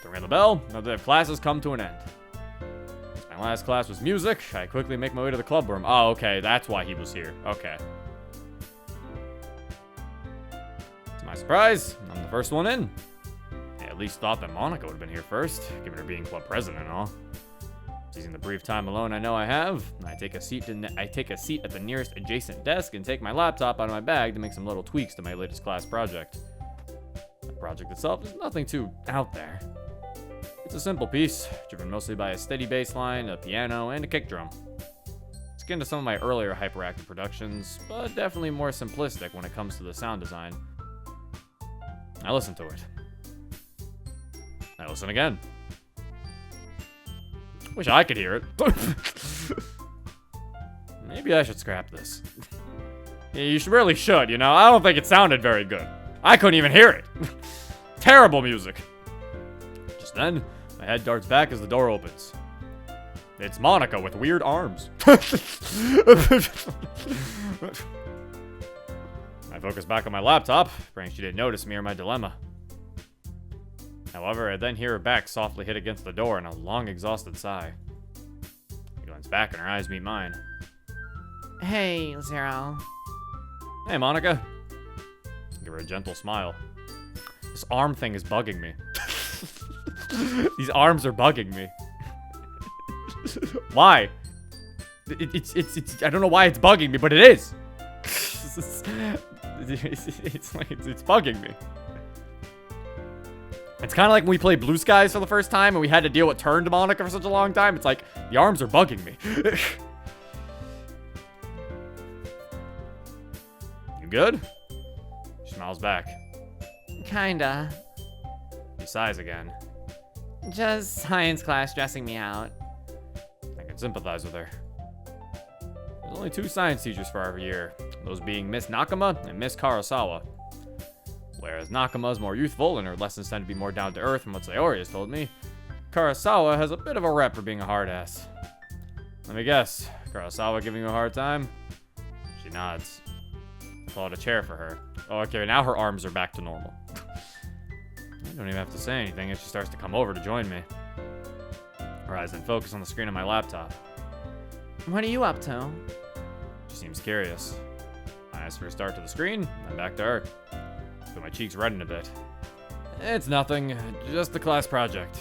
To ring the bell, another day of classes come to an end. My last class was music. I quickly make my way to the club room. Oh, okay, that's why he was here. Okay. To my surprise, I'm the first one in. I at least thought that Monica would have been here first, given her being club president and all. Using the brief time alone I know I have, I take a seat at the nearest adjacent desk and take my laptop out of my bag to make some little tweaks to my latest class project. The project itself is nothing too out there. It's a simple piece, driven mostly by a steady bass line, a piano, and a kick drum. It's akin to some of my earlier hyperactive productions, but definitely more simplistic when it comes to the sound design. I listen to it. I listen again. Wish I could hear it. Maybe I should scrap this. Yeah, you really should, you know? I don't think it sounded very good. I couldn't even hear it. Terrible music. Just then, my head darts back as the door opens. It's Monica with weird arms. I focus back on my laptop, praying she didn't notice me or my dilemma. However, I then hear her back softly hit against the door in a long, exhausted sigh. She glance back and her eyes meet mine. Hey, Zero. Hey, Monica. Give her a gentle smile. This arm thing is bugging me. These arms are bugging me. Why? It's I don't know why it's bugging me, but it is. It's bugging me. It's kind of like when we played Blue Skies for the first time and we had to deal with Turned Monica for such a long time. It's like, the arms are bugging me. You good? She smiles back. Kinda. She sighs again. Just science class stressing me out. I can sympathize with her. There's only 2 science teachers for our year, those being Miss Nakama and Miss Karasawa. Whereas Nakama's more youthful and her lessons tend to be more down to earth from what Sayori has told me, Karasawa has a bit of a rep for being a hard ass. Let me guess, Karasawa giving you a hard time? She nods. I pull out a chair for her. Oh, okay, now her arms are back to normal. I don't even have to say anything as she starts to come over to join me. Her eyes then focus on the screen of my laptop. What are you up to? She seems curious. I ask for a start to the screen, then back to her. But my cheeks redden a bit. It's nothing, just the class project.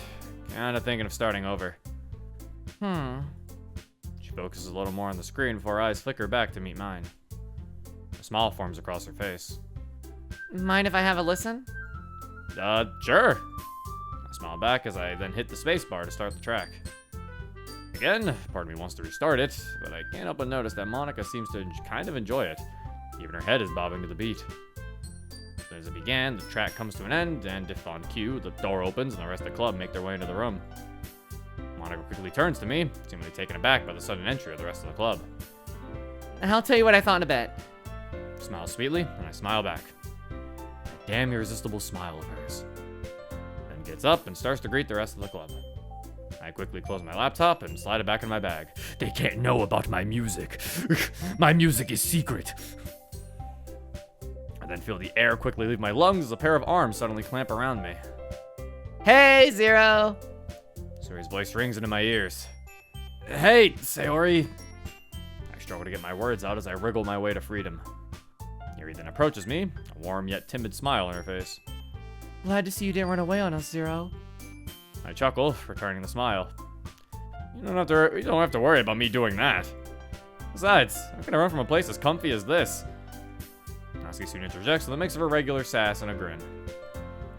Kinda thinking of starting over. She focuses a little more on the screen before her eyes flicker back to meet mine. A smile forms across her face. Mind if I have a listen? Sure. I smile back as I then hit the spacebar to start the track. Again, part of me wants to restart it, but I can't help but notice that Monica seems to kind of enjoy it. Even her head is bobbing to the beat. As soon as it began, the track comes to an end, and if on cue, the door opens and the rest of the club make their way into the room. Monica quickly turns to me, seemingly taken aback by the sudden entry of the rest of the club. I'll tell you what I thought in a bit. She smiles sweetly, and I smile back. That damn irresistible smile of hers. Then gets up and starts to greet the rest of the club. I quickly close my laptop and slide it back in my bag. They can't know about my music. My music is secret. I then feel the air quickly leave my lungs as a pair of arms suddenly clamp around me. Hey, Zero! Sayori's voice rings into my ears. Hey, Sayori! I struggle to get my words out as I wriggle my way to freedom. Sayori then approaches me, a warm yet timid smile on her face. Glad to see you didn't run away on us, Zero. I chuckle, returning the smile. You don't have to worry about me doing that. Besides, I'm gonna run from a place as comfy as this. Natsuki soon interjects with a mix of her regular sass and a grin.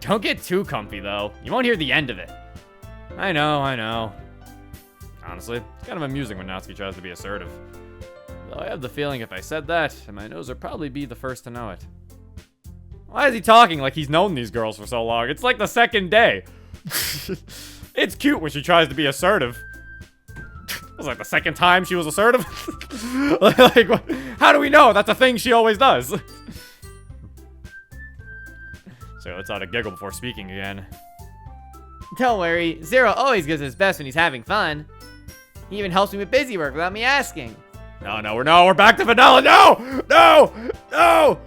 Don't get too comfy, though. You won't hear the end of it. I know. Honestly, it's kind of amusing when Natsuki tries to be assertive. Though I have the feeling if I said that, my nose would probably be the first to know it. Why is he talking like he's known these girls for so long? It's like the second day. It's cute when she tries to be assertive. It was like the second time she was assertive. Like, how do we know? That's a thing she always does. So let's out a giggle before speaking again. Don't worry, Zero always gives his best when he's having fun. He even helps me with busy work without me asking. We're back to vanilla. No!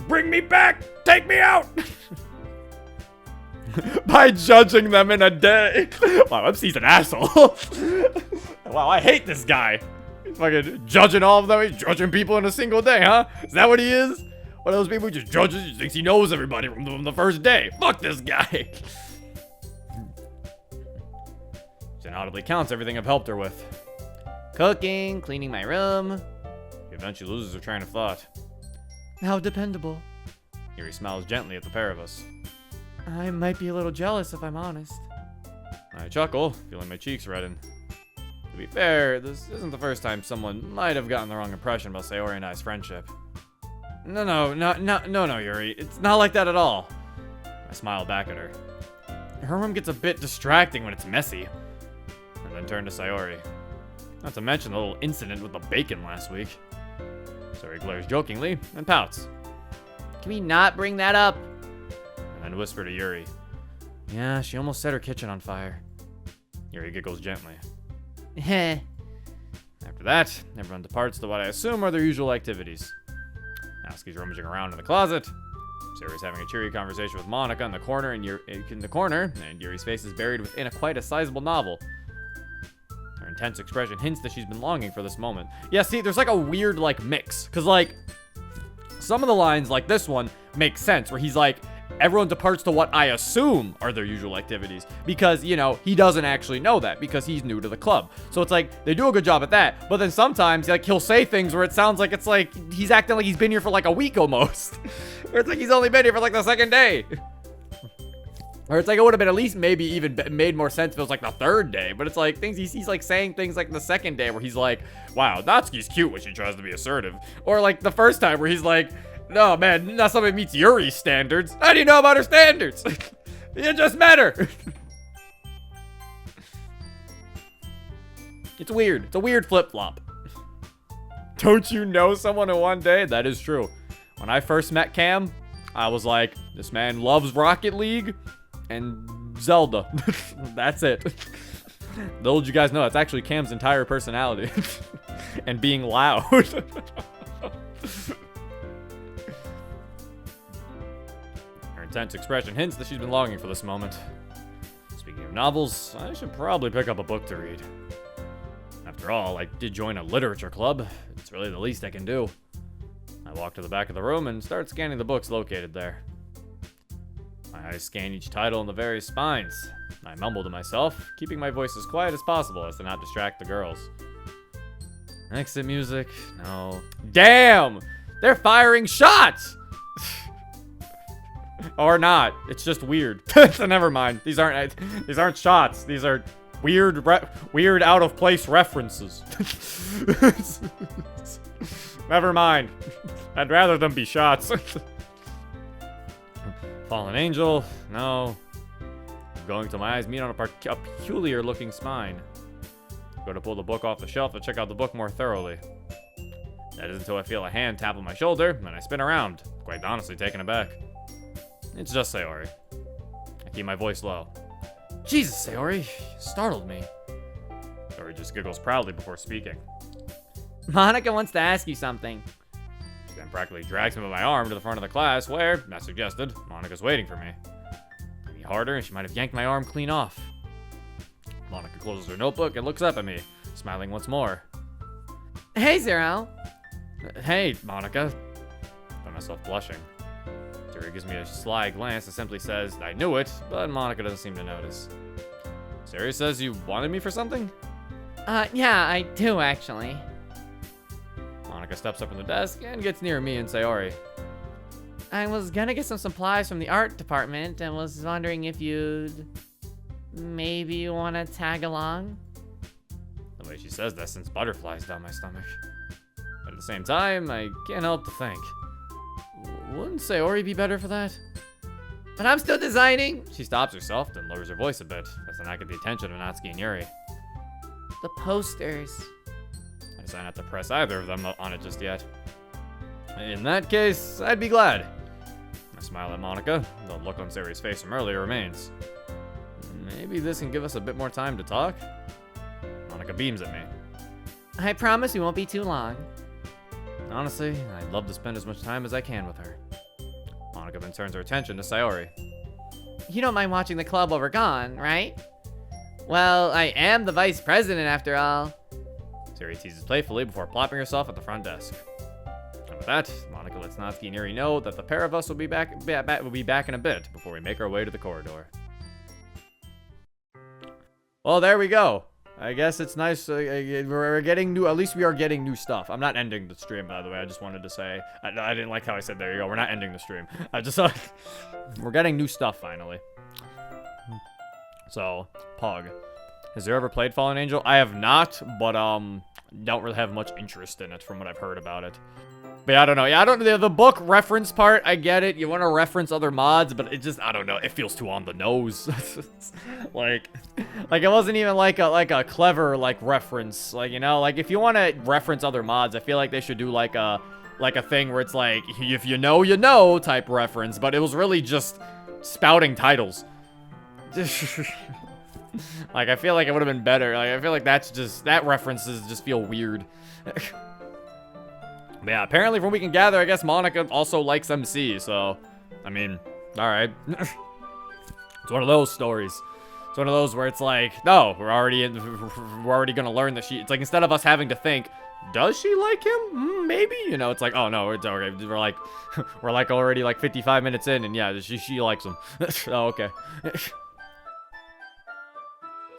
Bring me back! Take me out! By judging them in a day. Wow, MC's an asshole. Wow, I hate this guy. He's fucking judging all of them. He's judging people in a single day, huh? Is that what he is? One of those people who just judges, he thinks he knows everybody from the first day. Fuck this guy. She inaudibly counts everything I've helped her with. Cooking, cleaning my room. She eventually loses her train of thought. How dependable. Yuri smiles gently at the pair of us. I might be a little jealous if I'm honest. I chuckle, feeling my cheeks redden. To be fair, this isn't the first time someone might have gotten the wrong impression about Sayori and I's friendship. No, Yuri. It's not like that at all. I smile back at her. Her room gets a bit distracting when it's messy. And then turn to Sayori. Not to mention the little incident with the bacon last week. Sayori glares jokingly and pouts. Can we not bring that up? And then whisper to Yuri. Yeah, she almost set her kitchen on fire. Yuri giggles gently. Heh. After that, everyone departs to what I assume are their usual activities. Natsuki's rummaging around in the closet. Sayori's having a cheery conversation with Monica in the corner, and Yuri's face is buried within quite a sizable novel. Her intense expression hints that she's been longing for this moment. Yeah, see, there's like a weird like mix, cause like some of the lines like this one make sense, where he's like, everyone departs to what I assume are their usual activities, because, you know, he doesn't actually know that because he's new to the club. So it's like, they do a good job at that, but then sometimes, like, he'll say things where it sounds like it's like he's acting like he's been here for like a week almost. Or it's like he's only been here for like the second day. Or it's like it would have been at least maybe even made more sense if it was like the third day. But it's like things he's like saying things like the second day where he's like, wow, Natsuki's cute when she tries to be assertive. Or like the first time where he's like, no, man, not somebody meets Yuri's standards. How do you know about her standards? You just met her. It's weird. It's a weird flip-flop. Don't you know someone in one day? That is true. When I first met Cam, I was like, this man loves Rocket League and Zelda. That's it. Little did you guys know, that's actually Cam's entire personality. And being loud. Intense expression hints that she's been longing for this moment. Speaking of novels, I should probably pick up a book to read. After all, I did join a literature club. It's really the least I can do. I walk to the back of the room and start scanning the books located there. My eyes scan each title in the various spines. I mumble to myself, keeping my voice as quiet as possible as to not distract the girls. Exit music? No. Damn! They're firing shots! Or not. It's just weird. So never mind. These aren't shots. These are weird out of place references. Never mind. I'd rather them be shots. Fallen angel? No. Going till my eyes meet on a peculiar looking spine. Go to pull the book off the shelf to check out the book more thoroughly. That is until I feel a hand tap on my shoulder, and I spin around, quite honestly taken aback. It's just Sayori. I keep my voice low. Jesus, Sayori, you startled me. Sayori just giggles proudly before speaking. Monica wants to ask you something. She then practically drags me by my arm to the front of the class where, as suggested, Monica's waiting for me. Maybe harder and she might have yanked my arm clean off. Monica closes her notebook and looks up at me, smiling once more. Hey, Zero. Hey, Monica. I find myself blushing. Sayori gives me a sly glance that simply says, I knew it, but Monica doesn't seem to notice. Sayori says you wanted me for something? Yeah, I do, actually. Monica steps up from the desk and gets near me and Sayori. I was gonna get some supplies from the art department and was wondering if you'd maybe want to tag along? The way she says that sends butterflies down my stomach. But at the same time, I can't help to think. Wouldn't Sayori be better for that? But I'm still designing. She stops herself, then lowers her voice a bit, as to not get the attention of Natsuki and Yuri. The posters. I decide not to press either of them on it just yet. In that case, I'd be glad. I smile at Monica. The look on Sayori's face from earlier remains. Maybe this can give us a bit more time to talk? Monica beams at me. I promise we won't be too long. Honestly, I'd love to spend as much time as I can with her. Monica then turns her attention to Sayori. you don't mind watching the club while we're gone, right? Well, I am the vice president after all. Siri teases playfully before plopping herself at the front desk. And with that, Monica lets Natsuki and Eri know that the pair of us will be back in a bit before we make our way to the corridor. Well, there we go. I guess it's nice. We're getting new. At least we are getting new stuff. I'm not ending the stream, by the way. I just wanted to say. I didn't like how I said. There you go. We're not ending the stream. I just. We're getting new stuff finally. So, Pog. Has there ever played Fallen Angel? I have not, but don't really have much interest in it from what I've heard about it. But yeah, I don't know. Yeah, the book reference part, I get it. You want to reference other mods, but it just, I don't know. It feels too on the nose. like it wasn't even like a clever reference. Like, you know, like if you want to reference other mods, I feel like they should do like a thing where it's like, if you know, you know type reference, but it was really just spouting titles. Like, I feel like it would have been better. Like, I feel like that references just feel weird. But yeah, apparently from what we can gather, I guess Monica also likes MC, so, I mean, alright. It's one of those stories. It's one of those where it's like, no, we're already gonna learn that it's like, instead of us having to think, does she like him? Maybe, you know, it's like, oh no, it's okay. We're already 55 minutes in, and yeah, she likes him. Oh, okay.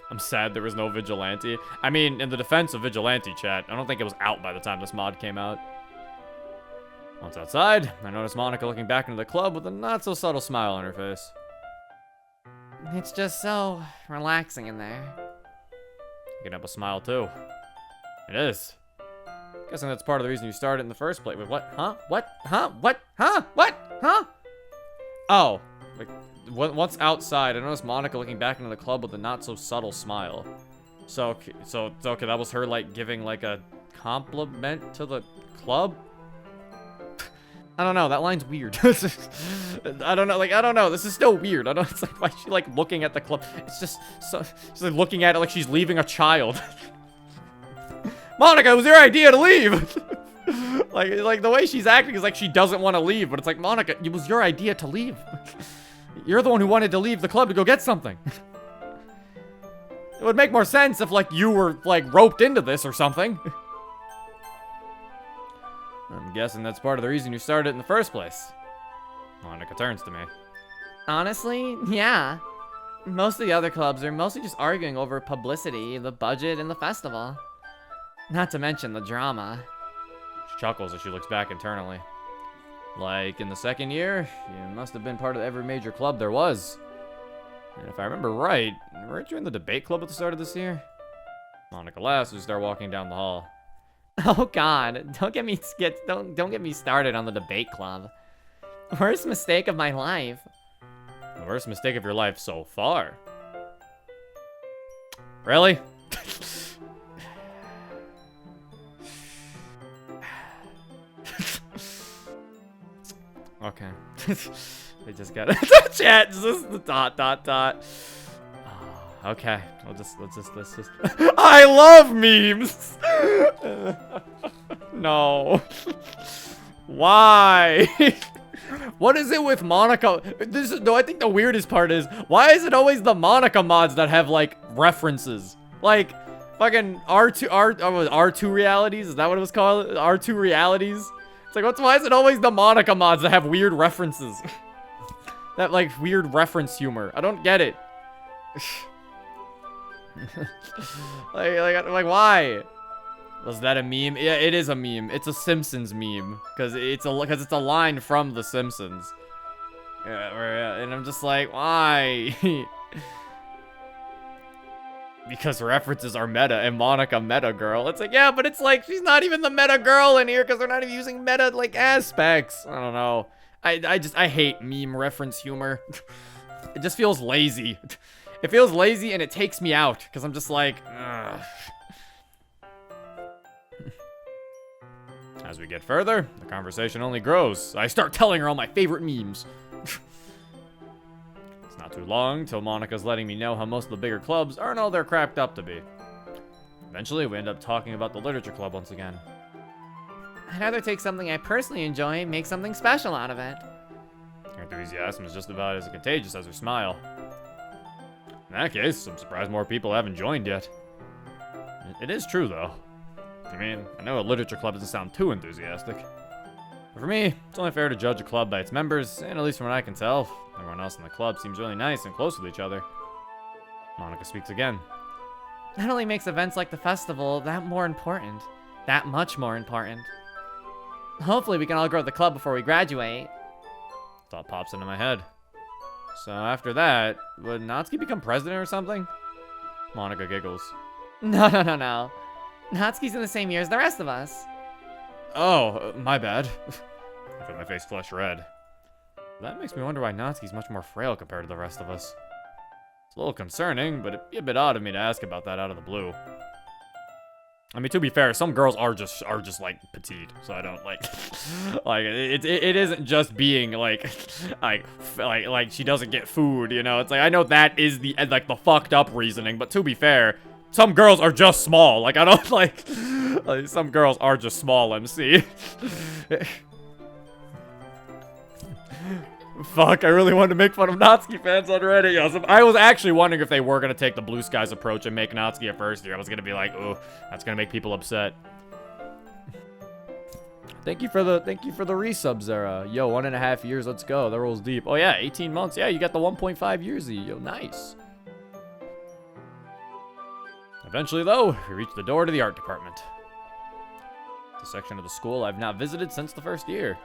I'm sad there was no Vigilante. I mean, in the defense of Vigilante chat, I don't think it was out by the time this mod came out. Once outside, I noticed Monica looking back into the club with a not-so-subtle smile on her face. It's just so relaxing in there. You can have a smile, too. It is. Guessing that's part of the reason you started in the first place. Wait, what? Huh? What? Huh? What? Huh? What? Huh? Oh. Once outside, I noticed Monica looking back into the club with a not-so-subtle smile. So, okay, that was her, giving, a compliment to the club? I don't know, that line's weird. I don't know, this is still weird. I don't know, it's like, why is she, looking at the club? It's just, she's, looking at it like she's leaving a child. Monica, it was your idea to leave! like, the way she's acting is like she doesn't want to leave, but it's like, Monica, it was your idea to leave. You're the one who wanted to leave the club to go get something. It would make more sense if, you were, roped into this or something. I'm guessing that's part of the reason you started in the first place. Monica turns to me. Honestly, yeah. Most of the other clubs are mostly just arguing over publicity, the budget, and the festival. Not to mention the drama. She chuckles as she looks back internally. In the second year, you must have been part of every major club there was. And if I remember right, weren't you in the debate club at the start of this year? Monica laughs as we start walking down the hall. Oh God, don't get me started on the debate club. Worst mistake of my life. The worst mistake of your life so far. Really? Okay. They just got it. Chat, just the dot. Oh, okay. Let's just. I love memes! No. Why? What is it with Monica? I think the weirdest part is, why is it always the Monica mods that have, references? Fucking R2 realities? Is that what it was called? R2 realities? It's like, why is it always the Monica mods that have weird references? That, weird reference humor. I don't get it. Why? Was that a meme? Yeah, it is a meme. It's a Simpsons meme. Because it's a line from The Simpsons. Yeah, and I'm just like, why? Because references are meta, and Monica meta girl. It's like, yeah, but it's she's not even the meta girl in here because they're not even using meta, aspects. I don't know. I hate meme reference humor. It just feels lazy. It feels lazy and it takes me out because I'm just like, ugh. As we get further, the conversation only grows. I start telling her all my favorite memes. It's not too long till Monica's letting me know how most of the bigger clubs aren't all they're cracked up to be. Eventually, we end up talking about the literature club once again. I'd rather take something I personally enjoy and make something special out of it. Her enthusiasm is just about as contagious as her smile. In that case, I'm surprised more people haven't joined yet. It is true, though. I mean, I know a literature club doesn't sound too enthusiastic. But for me, it's only fair to judge a club by its members, and at least from what I can tell, everyone else in the club seems really nice and close with each other. Monica speaks again. That only makes events like the festival that more important. That much more important. Hopefully we can all grow the club before we graduate. Thought pops into my head. So after that, would Natsuki become president or something? Monica giggles. No. Natsuki's in the same year as the rest of us. Oh, my bad. I feel my face flush red. That makes me wonder why Natsuki's much more frail compared to the rest of us. It's a little concerning, but it'd be a bit odd of me to ask about that out of the blue. I mean, to be fair, some girls are just like petite, so I don't like it isn't just being like she doesn't get food, you know. It's like I know that is the fucked up reasoning, but to be fair, some girls are just small. Like I don't like some girls are just small, MC. Fuck, I really wanted to make fun of Natsuki fans already. I was actually wondering if they were going to take the Blue Skies approach and make Natsuki a first year. I was going to be like, oh, that's going to make people upset. Thank you for the resubs there. Yo, 1.5 years, let's go. That rolls deep. Oh yeah, 18 months. Yeah, you got the 1.5 years. Yo, nice. Eventually, though, we reach the door to the art department. It's a section of the school I've not visited since the first year.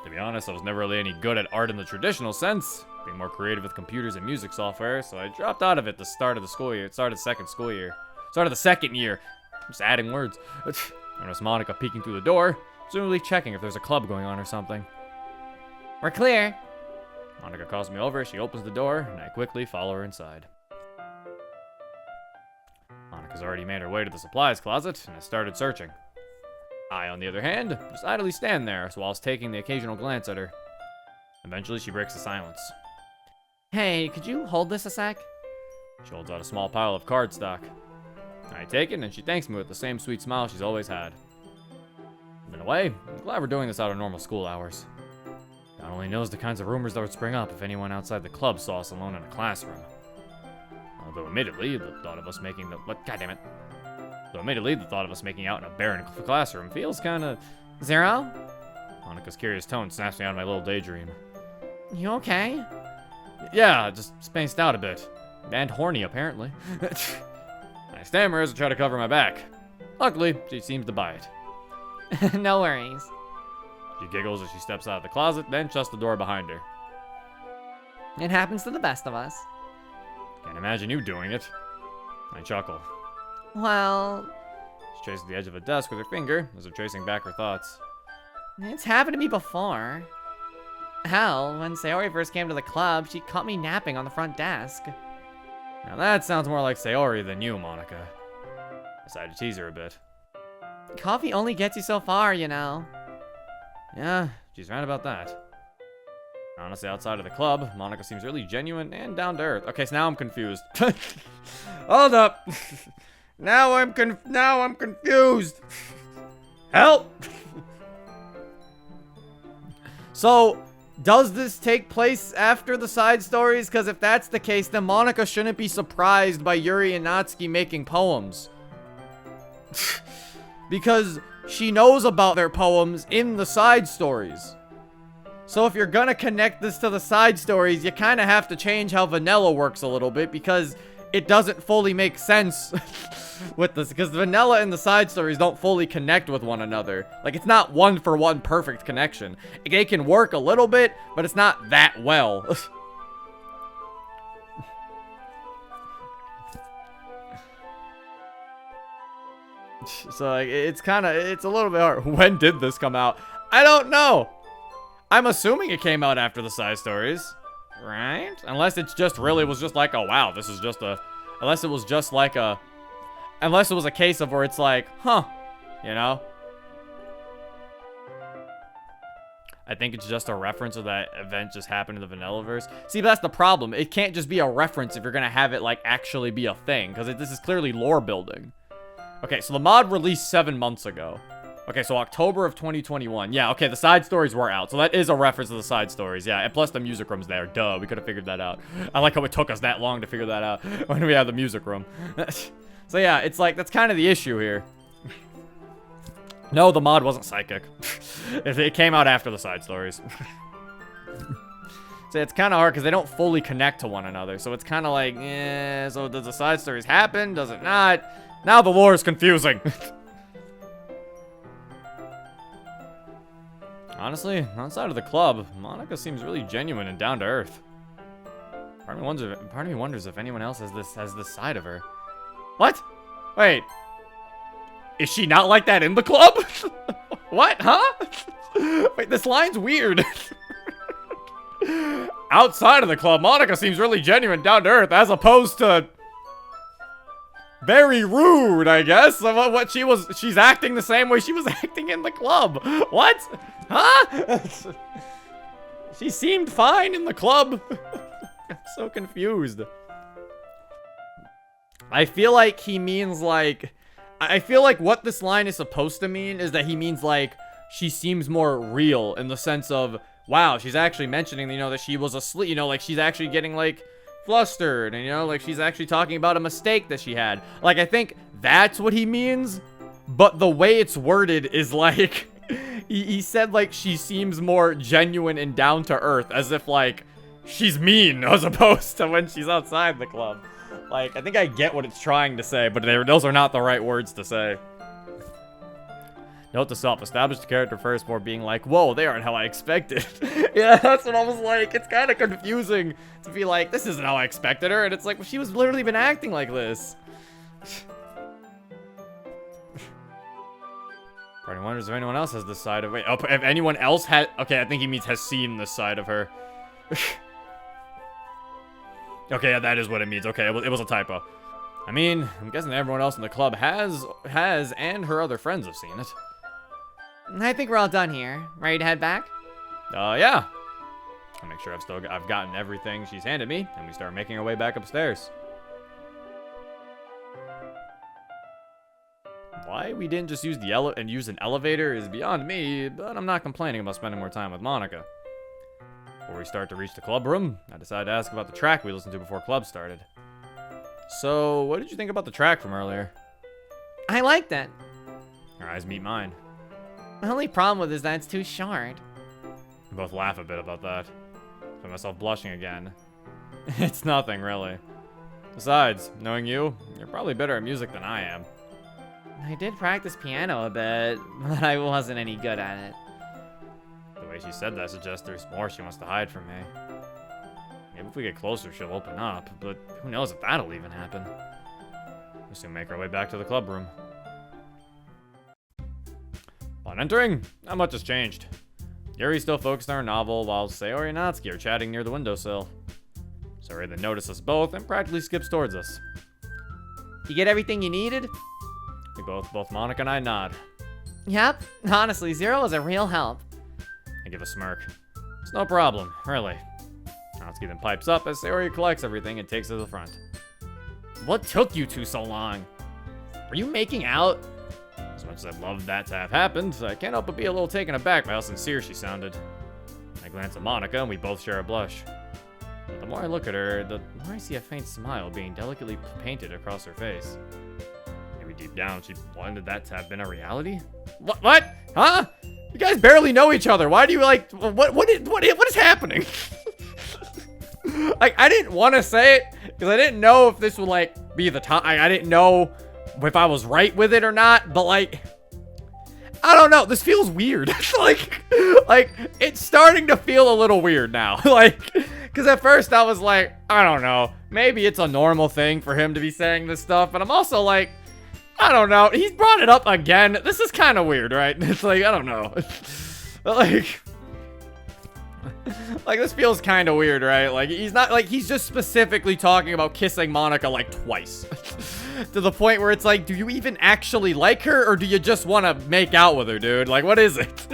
To be honest, I was never really any good at art in the traditional sense, being more creative with computers and music software, so I dropped out of it the start of the school year. Start of the second year. I'm just adding words. I noticed Monica peeking through the door, presumably checking if there's a club going on or something. We're clear. Monica calls me over, she opens the door, and I quickly follow her inside. Monica's already made her way to the supplies closet, and has started searching. I, on the other hand, just idly stand there, whilst taking the occasional glance at her. Eventually, she breaks the silence. Hey, could you hold this a sec? She holds out a small pile of cardstock. I take it, and she thanks me with the same sweet smile she's always had. In a way, I'm glad we're doing this out of normal school hours. God only knows the kinds of rumors that would spring up if anyone outside the club saw us alone in a classroom. Although, admittedly, the thought of us making the... What? God damn it. Though admittedly, the thought of us making out in a barren classroom feels kinda... Zero? Monica's curious tone snaps me out of my little daydream. You okay? Yeah, just spaced out a bit. And horny, apparently. I stammer as I try to cover my back. Luckily, she seems to buy it. No worries. She giggles as she steps out of the closet, then shuts the door behind her. It happens to the best of us. Can't imagine you doing it. I chuckle. Well... She traces the edge of a desk with her finger, as if tracing back her thoughts. It's happened to me before. Hell, when Sayori first came to the club, she caught me napping on the front desk. Now that sounds more like Sayori than you, Monica. I decided to tease her a bit. Coffee only gets you so far, you know. Yeah, she's right about that. Honestly, outside of the club, Monica seems really genuine and down to earth. Okay, so now I'm confused. Hold up. Now I'm confused. Help! So, does this take place after the side stories? Because if that's the case, then Monica shouldn't be surprised by Yuri and Natsuki making poems. Because she knows about their poems in the side stories. So if you're gonna connect this to the side stories, you kind of have to change how vanilla works a little bit, because it doesn't fully make sense with this, because the vanilla and the side stories don't fully connect with one another. Like, it's not one-for-one perfect connection. It can work a little bit, but it's not that well. So, like, it's a little bit hard. When did this come out? I don't know. I'm assuming it came out after the side stories. Right? Unless it's just really was just like, oh wow, this is just a... Unless it was just like a... Unless it was a case of where it's like, huh, you know? I think it's just a reference of that event just happened in the Vanillaverse. See, but that's the problem. It can't just be a reference if you're gonna have it, like, actually be a thing. Because this is clearly lore building. Okay, so the mod released 7 months ago. Okay, so October of 2021. Yeah, okay, the side stories were out. So that is a reference to the side stories. Yeah, and plus the music room's there. Duh, we could have figured that out. I like how it took us that long to figure that out when we had the music room. So yeah, it's like, that's kind of the issue here. No, the mod wasn't psychic. It came out after the side stories. So it's kind of hard because they don't fully connect to one another. So it's kind of like, so does the side stories happen? Does it not? Now the lore is confusing. Honestly, outside of the club, Monica seems really genuine and down to earth. Part of me wonders if anyone else has this side of her. What? Wait. Is she not like that in the club? What? Huh? Wait, this line's weird. Outside of the club, Monica seems really genuine, down to earth, as opposed to very rude, I guess. What she's acting the same way she was acting in the club. What? Huh? She seemed fine in the club. I'm so confused. I feel like he means like, I feel like what this line is supposed to mean is that he means like, she seems more real in the sense of, wow, she's actually mentioning, you know, that she was asleep, you know, like she's actually getting like flustered and, you know, like she's actually talking about a mistake that she had. Like, I think that's what he means, but the way it's worded is like, he said like she seems more genuine and down to earth, as if like she's mean as opposed to when she's outside the club. Like, I think I get what it's trying to say, but those are not the right words to say. Note to self, establish the character first before being like, whoa, they aren't how I expected. Yeah, that's what I was like. It's kind of confusing to be like, this isn't how I expected her. And it's like, well, she was literally been acting like this. Party wonders if anyone else has this side of it. Oh, if anyone else had, okay, I think he means has seen this side of her. Okay, yeah, that is what it means. Okay, it was a typo. I mean, I'm guessing everyone else in the club has, and her other friends have seen it. I think we're all done here. Ready to head back? Yeah. I'll make sure I've gotten everything she's handed me, and we start making our way back upstairs. Why we didn't just use use an elevator is beyond me, but I'm not complaining about spending more time with Monica. Before we start to reach the club room, I decided to ask about the track we listened to before club started. So, what did you think about the track from earlier? I liked it. Your eyes meet mine. The only problem with it is that it's too short. We both laugh a bit about that. I find myself blushing again. It's nothing, really. Besides, knowing you, you're probably better at music than I am. I did practice piano a bit, but I wasn't any good at it. The way she said that suggests there's more she wants to hide from me. Maybe if we get closer, she'll open up, but who knows if that'll even happen. We'll soon make our way back to the club room. Upon entering, not much has changed. Yuri's still focused on her novel, while Sayori and Natsuki are chatting near the windowsill. Sayori then noticed us both and practically skips towards us. You get everything you needed? We both Monica and I nod. Yep, honestly, Zero was a real help. I give a smirk. It's no problem, really. Natsuki then pipes up as Sayori collects everything and takes it to the front. What took you two so long? Were you making out? As much as I'd love that to have happened, I can't help but be a little taken aback by how sincere she sounded. I glance at Monica and we both share a blush. But the more I look at her, the more I see a faint smile being delicately painted across her face. Maybe deep down she wanted that to have been a reality? What? Huh? You guys barely know each other. Why do you like, what is happening? Like, I didn't want to say it because I didn't know if this would like be the time. I didn't know if I was right with it or not, but like, I don't know. This feels weird. like it's starting to feel a little weird now. Like, because at first I was like, I don't know. Maybe it's a normal thing for him to be saying this stuff, but I'm also like, I don't know. He's brought it up again. This is kind of weird, right? It's like, I don't know. Like, this feels kind of weird, right? Like, he's not, like, he's just specifically talking about kissing Monica, like, twice. To the point where it's like, do you even actually like her, or do you just want to make out with her, dude? Like, what is it?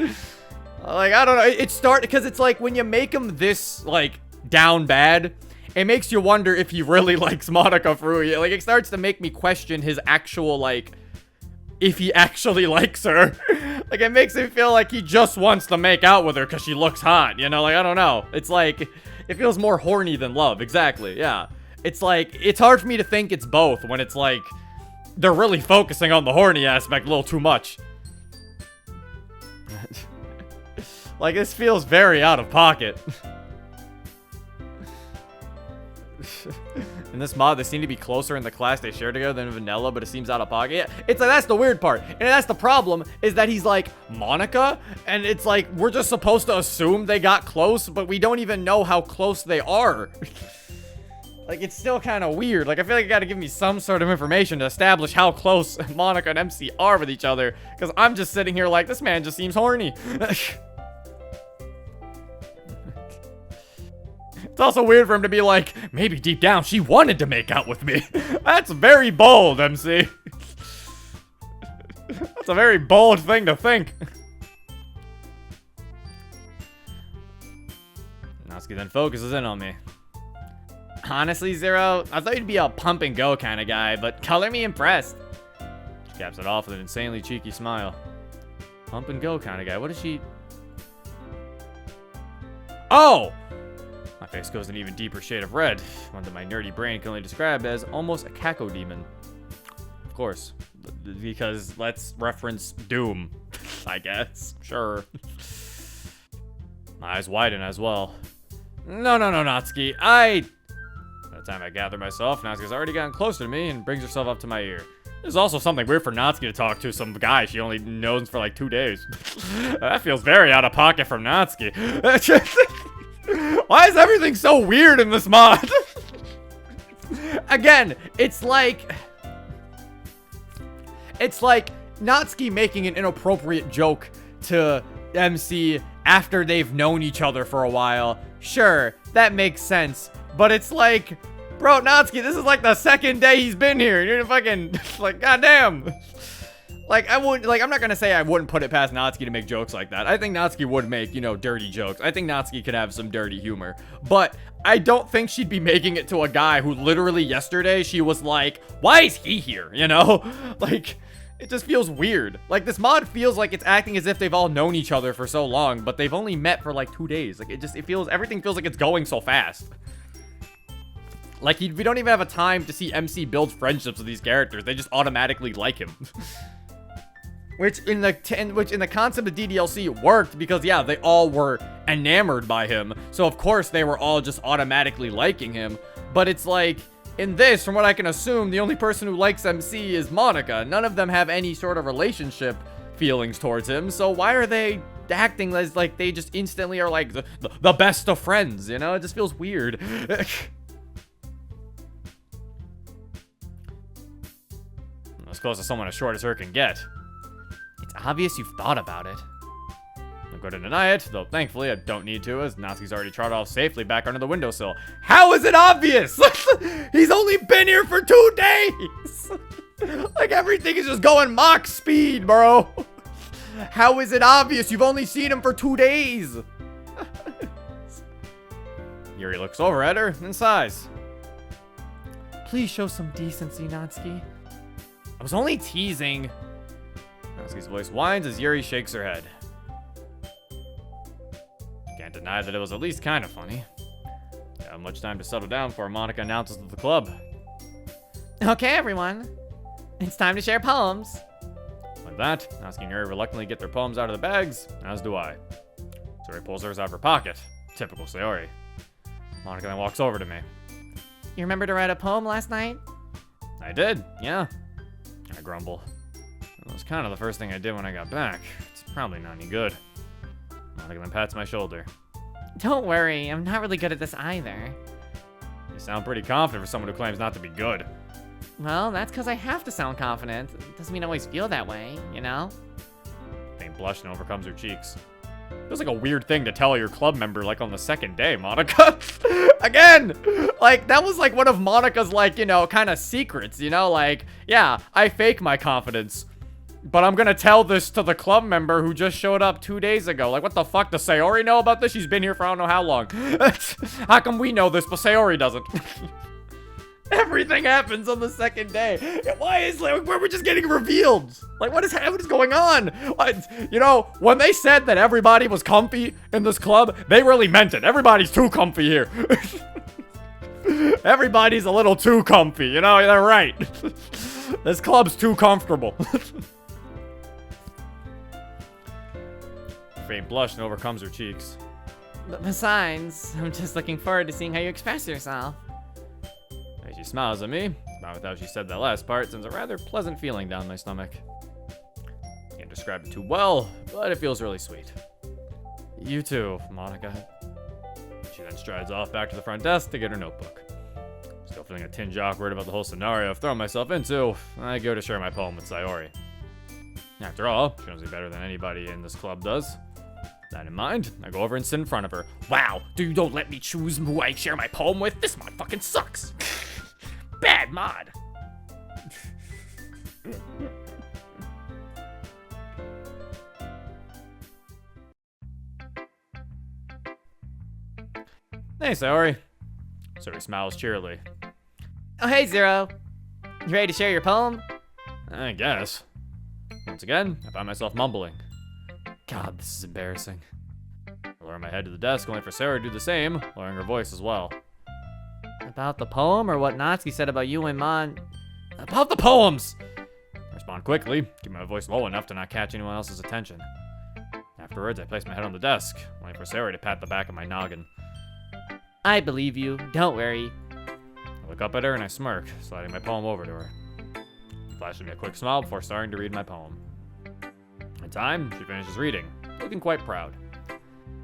Like, I don't know. Because it's like, when you make him this, like, down bad, it makes you wonder if he really likes Monica Furuya. Like, it starts to make me question his actual, like, if he actually likes her. Like, it makes me feel like he just wants to make out with her because she looks hot, you know? Like, I don't know. It's like, it feels more horny than love. Exactly, yeah. It's like, it's hard for me to think it's both when it's like, they're really focusing on the horny aspect a little too much. Like, this feels very out of pocket. In this mod, they seem to be closer in the class they share together than Vanilla, but it seems out of pocket. Yeah, it's like, that's the weird part. And that's the problem, is that he's like, Monica? And it's like, we're just supposed to assume they got close, but we don't even know how close they are. Like, it's still kind of weird. Like, I feel like you gotta give me some sort of information to establish how close Monica and MC are with each other. Because I'm just sitting here like, this man just seems horny. It's also weird for him to be like, maybe deep down she wanted to make out with me. That's very bold, MC. That's a very bold thing to think. Natsuki then focuses in on me. Honestly, Zero, I thought you'd be a pump and go kind of guy, but color me impressed. She caps it off with an insanely cheeky smile. Pump and go kind of guy. What is she? Oh! My face goes an even deeper shade of red, one that my nerdy brain can only describe as almost a cacodemon. Of course, because let's reference Doom, I guess. Sure. My eyes widen as well. No, Natsuki. By the time I gather myself, Natsuki's already gotten closer to me and brings herself up to my ear. There's also something weird for Natsuki to talk to some guy she only knows for like 2 days. That feels very out of pocket from Natsuki. Why is everything so weird in this mod? Again, it's like Natsuki making an inappropriate joke to MC after they've known each other for a while. Sure, that makes sense. But it's like, bro, Natsuki, this is like the second day he's been here. You're fucking, like, goddamn. Like, I'm not gonna say I wouldn't put it past Natsuki to make jokes like that. I think Natsuki would make, you know, dirty jokes. I think Natsuki could have some dirty humor. But I don't think she'd be making it to a guy who literally yesterday she was like, why is he here? You know? Like, it just feels weird. Like, this mod feels like it's acting as if they've all known each other for so long, but they've only met for like 2 days. Like, everything feels like it's going so fast. Like, we don't even have a time to see MC build friendships with these characters. They just automatically like him. Which in the concept of DDLC worked because, yeah, they all were enamored by him. So, of course, they were all just automatically liking him. But it's like, in this, from what I can assume, the only person who likes MC is Monica. None of them have any sort of relationship feelings towards him. So why are they acting as like they just instantly are like the best of friends, you know? It just feels weird. As close as someone as short as her can get. It's obvious you've thought about it. I'm going to deny it, though thankfully I don't need to, as Natsuki's already trotted off safely back under the windowsill. How is it obvious? He's only been here for 2 days! Like, everything is just going Mach speed, bro! How is it obvious? You've only seen him for 2 days! Yuri looks over at her and sighs. Please show some decency, Natsuki. I was only teasing. Natsuki's voice whines as Yuri shakes her head. Can't deny that it was at least kind of funny. Don't have much time to settle down before Monica announces to the club. Okay, everyone. It's time to share poems. With that, Natsuki and Yuri reluctantly get their poems out of the bags, as do I. Sayori pulls hers out of her pocket. Typical Sayori. Monica then walks over to me. You remember to write a poem last night? I did, yeah. I grumble. It was kind of the first thing I did when I got back. It's probably not any good. Monica then pats my shoulder. Don't worry, I'm not really good at this either. You sound pretty confident for someone who claims not to be good. Well, that's because I have to sound confident. It doesn't mean I always feel that way, you know? Faint blush and overcomes her cheeks. Feels like a weird thing to tell your club member, like, on the second day, Monica. Again! Like, that was, like, one of Monica's, like, you know, kind of secrets, you know? Like, yeah, I fake my confidence. But I'm gonna tell this to the club member who just showed up 2 days ago. Like, what the fuck? Does Sayori know about this? She's been here for I don't know how long. How come we know this, but Sayori doesn't? Everything happens on the second day. Why is we're just getting revealed? Like, what is going on? You know, when they said that everybody was comfy in this club, they really meant it. Everybody's too comfy here. Everybody's a little too comfy. You know, they're right. This club's too comfortable. Faint blush and overcomes her cheeks. But besides, I'm just looking forward to seeing how you express yourself. As she smiles at me, not without she said that last part, sends a rather pleasant feeling down my stomach. Can't describe it too well, but it feels really sweet. You too, Monica. She then strides off back to the front desk to get her notebook. Still feeling a tinge awkward about the whole scenario I've thrown myself into, I go to share my poem with Sayori. After all, she knows me better than anybody in this club does. That in mind, I go over and sit in front of her. Wow, you don't let me choose who I share my poem with? This mod fucking sucks. Bad mod. Hey, Sayori. Sayori smiles cheerily. Oh, hey, Zero. You ready to share your poem? I guess. Once again, I find myself mumbling. God, this is embarrassing. I lower my head to the desk, only for Sarah to do the same, lowering her voice as well. About the poem, or what Natsuki said about you and Mon? About the poems! I respond quickly, keeping my voice low enough to not catch anyone else's attention. Afterwards, I place my head on the desk, only for Sarah to pat the back of my noggin. I believe you. Don't worry. I look up at her and I smirk, sliding my poem over to her. She flashes me a quick smile before starting to read my poem. In time, she finishes reading, looking quite proud.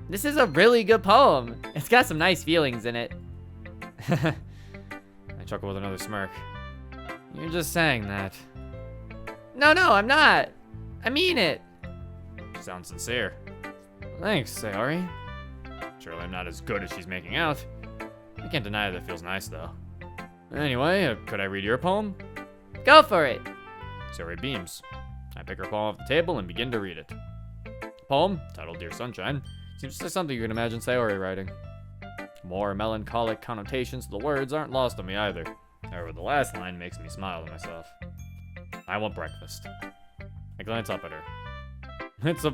This is a really good poem. It's got some nice feelings in it. I chuckle with another smirk. You're just saying that. No, I'm not. I mean it. She sounds sincere. Thanks, Sayori. Surely I'm not as good as she's making out. I can't deny that it feels nice, though. Anyway, could I read your poem? Go for it. Sayori beams. I pick her poem off the table and begin to read it. The poem, titled Dear Sunshine, seems just like something you can imagine Sayori writing. More melancholic connotations to the words aren't lost on me either. However, the last line makes me smile to myself. I want breakfast. I glance up at her. It's a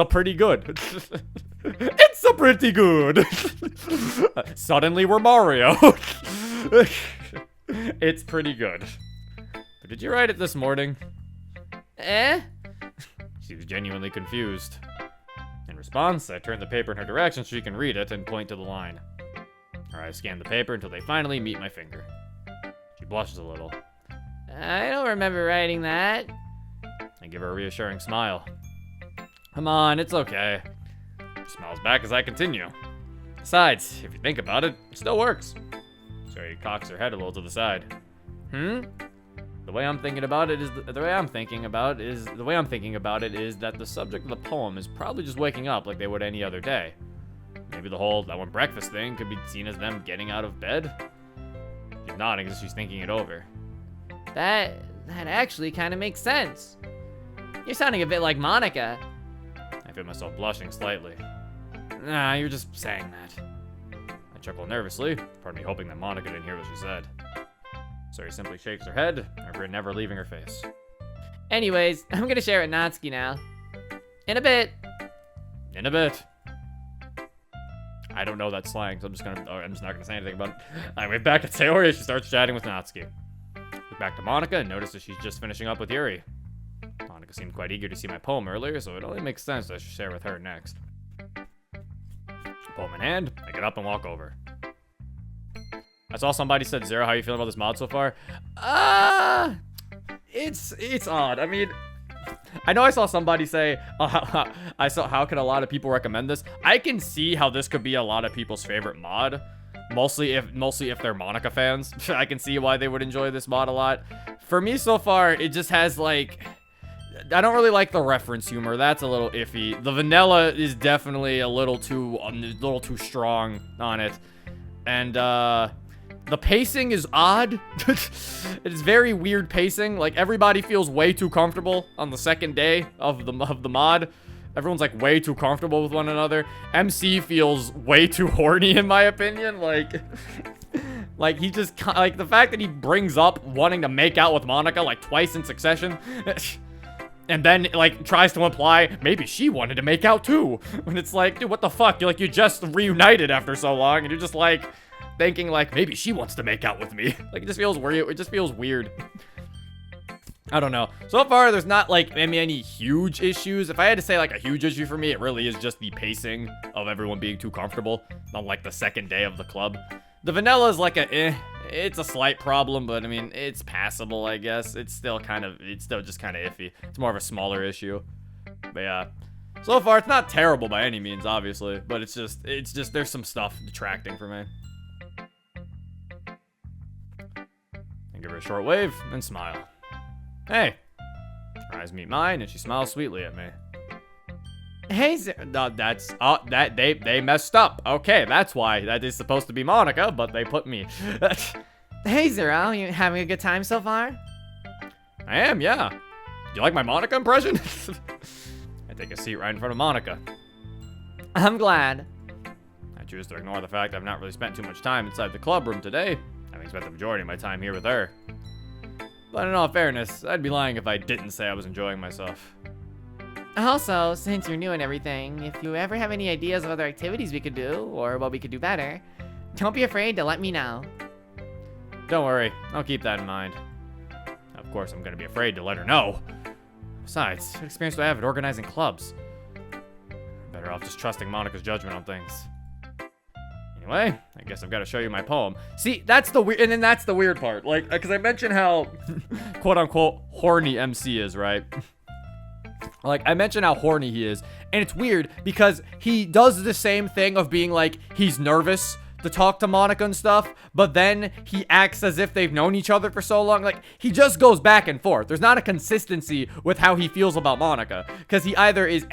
pretty good. It's a pretty good. Suddenly we're Mario. It's pretty good. But did you write it this morning? She was genuinely confused. In response, I turn the paper in her direction so she can read it and point to the line. Her eyes scan the paper until they finally meet my finger. She blushes a little. I don't remember writing that. I give her a reassuring smile. Come on, it's okay. She smiles back as I continue. Besides, if you think about it, it still works. Sorry, cocks her head a little to the side. The way I'm thinking about it is that the subject of the poem is probably just waking up like they would any other day. Maybe that one breakfast thing could be seen as them getting out of bed. She's nodding as she's thinking it over. That actually kind of makes sense. You're sounding a bit like Monica. I feel myself blushing slightly. Nah, you're just saying that. I chuckle nervously, part of me hoping that Monica didn't hear what she said. Sari simply shakes her head, her grin never leaving her face. Anyways, I'm gonna share it with Natsuki now. In a bit. In a bit. I don't know that slang, so I'm just not gonna say anything about it. I wave back at Sayori as she starts chatting with Natsuki. Look back to Monica and notice that she's just finishing up with Yuri. Monica seemed quite eager to see my poem earlier, so it only makes sense that I should share with her next. Poem in hand, I get up and walk over. I saw somebody said, Zero, how you feeling about this mod so far? It's odd. I mean, I know I saw somebody say, how can a lot of people recommend this? I can see how this could be a lot of people's favorite mod. Mostly if they're Monica fans. I can see why they would enjoy this mod a lot. For me so far, it just has like, I don't really like the reference humor. That's a little iffy. The vanilla is definitely a little too strong on it. And the pacing is odd. It's very weird pacing. Like, everybody feels way too comfortable on the second day of the mod. Everyone's like way too comfortable with one another. MC feels way too horny in my opinion. Like, Like, he just, like, the fact that he brings up wanting to make out with Monica, like, twice in succession, and then, like, tries to imply maybe she wanted to make out too. When it's like, dude, what the fuck? You're like, you just reunited after so long, and you're just, like, thinking, like, maybe she wants to make out with me. Like, it just feels weird. It just feels weird. I don't know. So far, there's not, like, any huge issues. If I had to say, like, a huge issue for me, it really is just the pacing of everyone being too comfortable on, like, the second day of the club. The vanilla is like it's a slight problem, but I mean, it's passable, I guess. It's still just kind of iffy. It's more of a smaller issue. But yeah, so far it's not terrible by any means, obviously, but it's just there's some stuff detracting for me. And give her a short wave and smile. Hey, her eyes meet mine, and she smiles sweetly at me. Hey, No, that's that they messed up. Okay, that's why that is supposed to be Monica, but they put me. Hey, Zero, you having a good time so far? I am, yeah. Do you like my Monica impression? I take a seat right in front of Monica. I'm glad. I choose to ignore the fact I've not really spent too much time inside the club room today, having spent the majority of my time here with her. But in all fairness, I'd be lying if I didn't say I was enjoying myself. Also, since you're new and everything, if you ever have any ideas of other activities we could do, or what we could do better, don't be afraid to let me know. Don't worry, I'll keep that in mind. Of course, I'm gonna be afraid to let her know. Besides, what experience do I have at organizing clubs? Better off just trusting Monica's judgment on things. Anyway, I guess I've got to show you my poem. See, that's the weird, and then that's the weird part. Like, because I mentioned how, quote-unquote, horny MC is, right? Like, I mentioned how horny he is, and it's weird because he does the same thing of being like, he's nervous to talk to Monica and stuff, but then he acts as if they've known each other for so long. Like, he just goes back and forth. There's not a consistency with how he feels about Monica, because he either is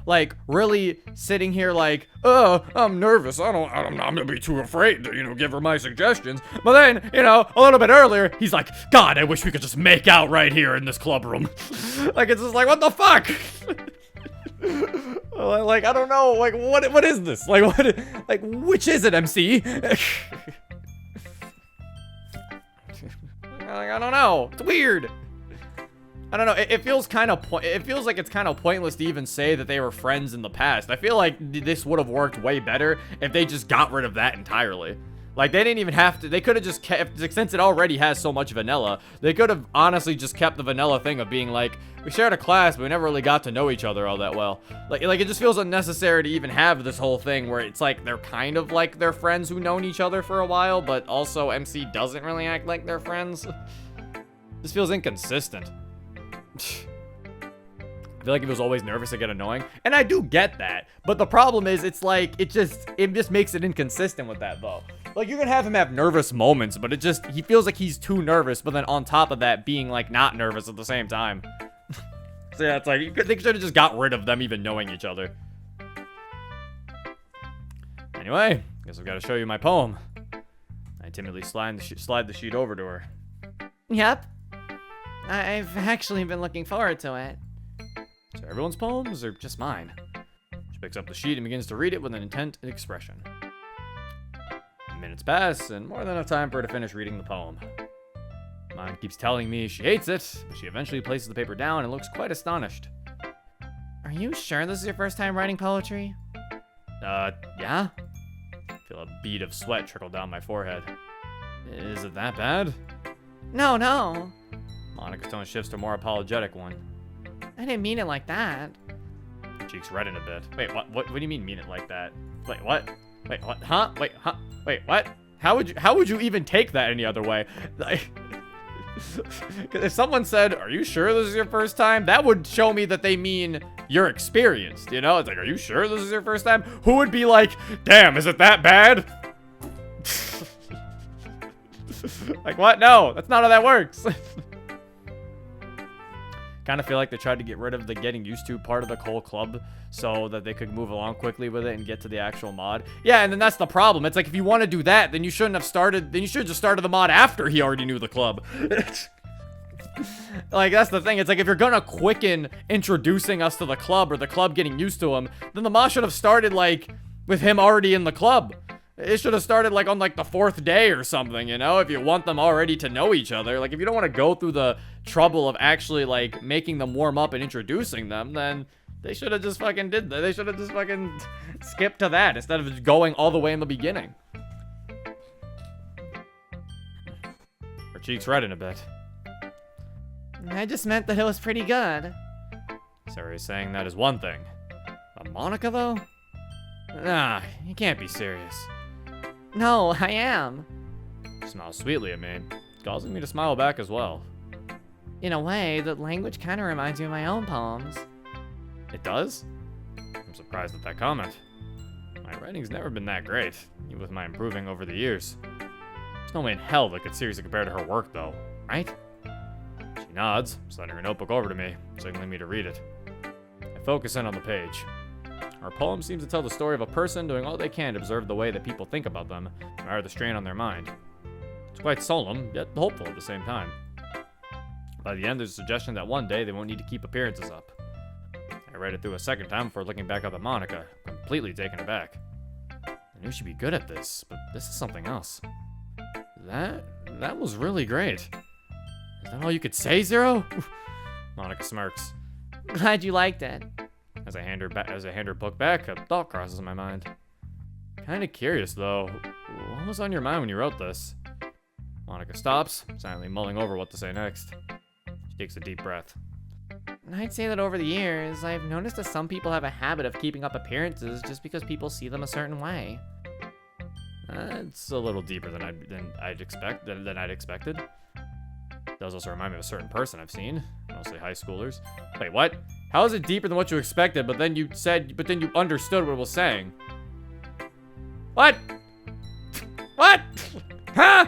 like really sitting here like, I'm nervous, I'm gonna be too afraid to, give her my suggestions, but then, a little bit earlier, he's like, God, I wish we could just make out right here in this club room. Like, it's just like, what the fuck? Like, I don't know, like, what is this? Like, which is it, MC? Like, I don't know. It's weird. I don't know. It feels kind of it feels like it's kind of pointless to even say that they were friends in the past. I feel like this would have worked way better if they just got rid of that entirely. Like, they didn't even have to, they could have just kept, since it already has so much vanilla, they could have honestly just kept the vanilla thing of being like, we shared a class, but we never really got to know each other all that well. Like it just feels unnecessary to even have this whole thing where it's like, they're kind of like they're friends who known each other for a while, but also MC doesn't really act like they're friends. This feels inconsistent. I feel like he was always nervous to get annoying, and I do get that, but the problem is, it's like, it just makes it inconsistent with that, though. Like, you can have him have nervous moments, but he feels like he's too nervous, but then on top of that, being, like, not nervous at the same time. So yeah, it's like, they should have just got rid of them even knowing each other. Anyway, guess I've got to show you my poem. I timidly slide the sheet over to her. Yep. I've actually been looking forward to it. So everyone's poems, or just mine? She picks up the sheet and begins to read it with an intent and expression. Minutes pass, and more than enough time for her to finish reading the poem. Mine keeps telling me she hates it, but she eventually places the paper down and looks quite astonished. Are you sure this is your first time writing poetry? Yeah? I feel a bead of sweat trickle down my forehead. Is it that bad? No. Monica's tone shifts to a more apologetic one. I didn't mean it like that. Her cheeks redden a bit. Wait, what do you mean it like that? Wait, what? Wait, what? Huh? Wait, huh? Wait, what? How would you even take that any other way? Like, if someone said, "Are you sure this is your first time?" that would show me that they mean you're experienced, It's like, "Are you sure this is your first time?" Who would be like, "Damn, is it that bad?" Like, what? No, that's not how that works. Kind of feel like they tried to get rid of the getting used to part of the whole club so that they could move along quickly with it and get to the actual mod. Yeah, and then that's the problem. It's like, if you want to do that, then you shouldn't have started, then you should have just started the mod after he already knew the club. Like, that's the thing. It's like, if you're gonna quicken introducing us to the club or the club getting used to him, then the mod should have started, like, with him already in the club. It should have started like on like the 4th day or something, you know, if you want them already to know each other. Like if you don't want to go through the trouble of actually like making them warm up and introducing them, then they should have just fucking did that. They should have just fucking skipped to that instead of going all the way in the beginning. Her cheeks redden a bit. I just meant that it was pretty good. Saori saying that is one thing. But Monica though? Nah, you can't be serious. No, I am. She smiles sweetly at me, causing me to smile back as well. In a way, the language kind of reminds me of my own poems. It does? I'm surprised at that comment. My writing's never been that great, even with my improving over the years. There's no way in hell that could seriously compare to her work though, right? She nods, sliding her notebook over to me, signaling me to read it. I focus in on the page. Our poem seems to tell the story of a person doing all they can to observe the way that people think about them, no matter the strain on their mind. It's quite solemn, yet hopeful at the same time. By the end, there's a suggestion that one day they won't need to keep appearances up. I read it through a second time before looking back up at Monica, completely taken aback. I knew she'd be good at this, but this is something else. That was really great. Is that all you could say, Zero? Monica smirks. Glad you liked it. As I hand her book back, a thought crosses my mind. Kinda curious, though. What was on your mind when you wrote this? Monica stops, silently mulling over what to say next. She takes a deep breath. I'd say that over the years, I've noticed that some people have a habit of keeping up appearances just because people see them a certain way. It's a little deeper than I'd expected. It does also remind me of a certain person I've seen, mostly high schoolers. Wait, what? How is it deeper than what you expected, but then you understood what it was saying? What? What? Huh?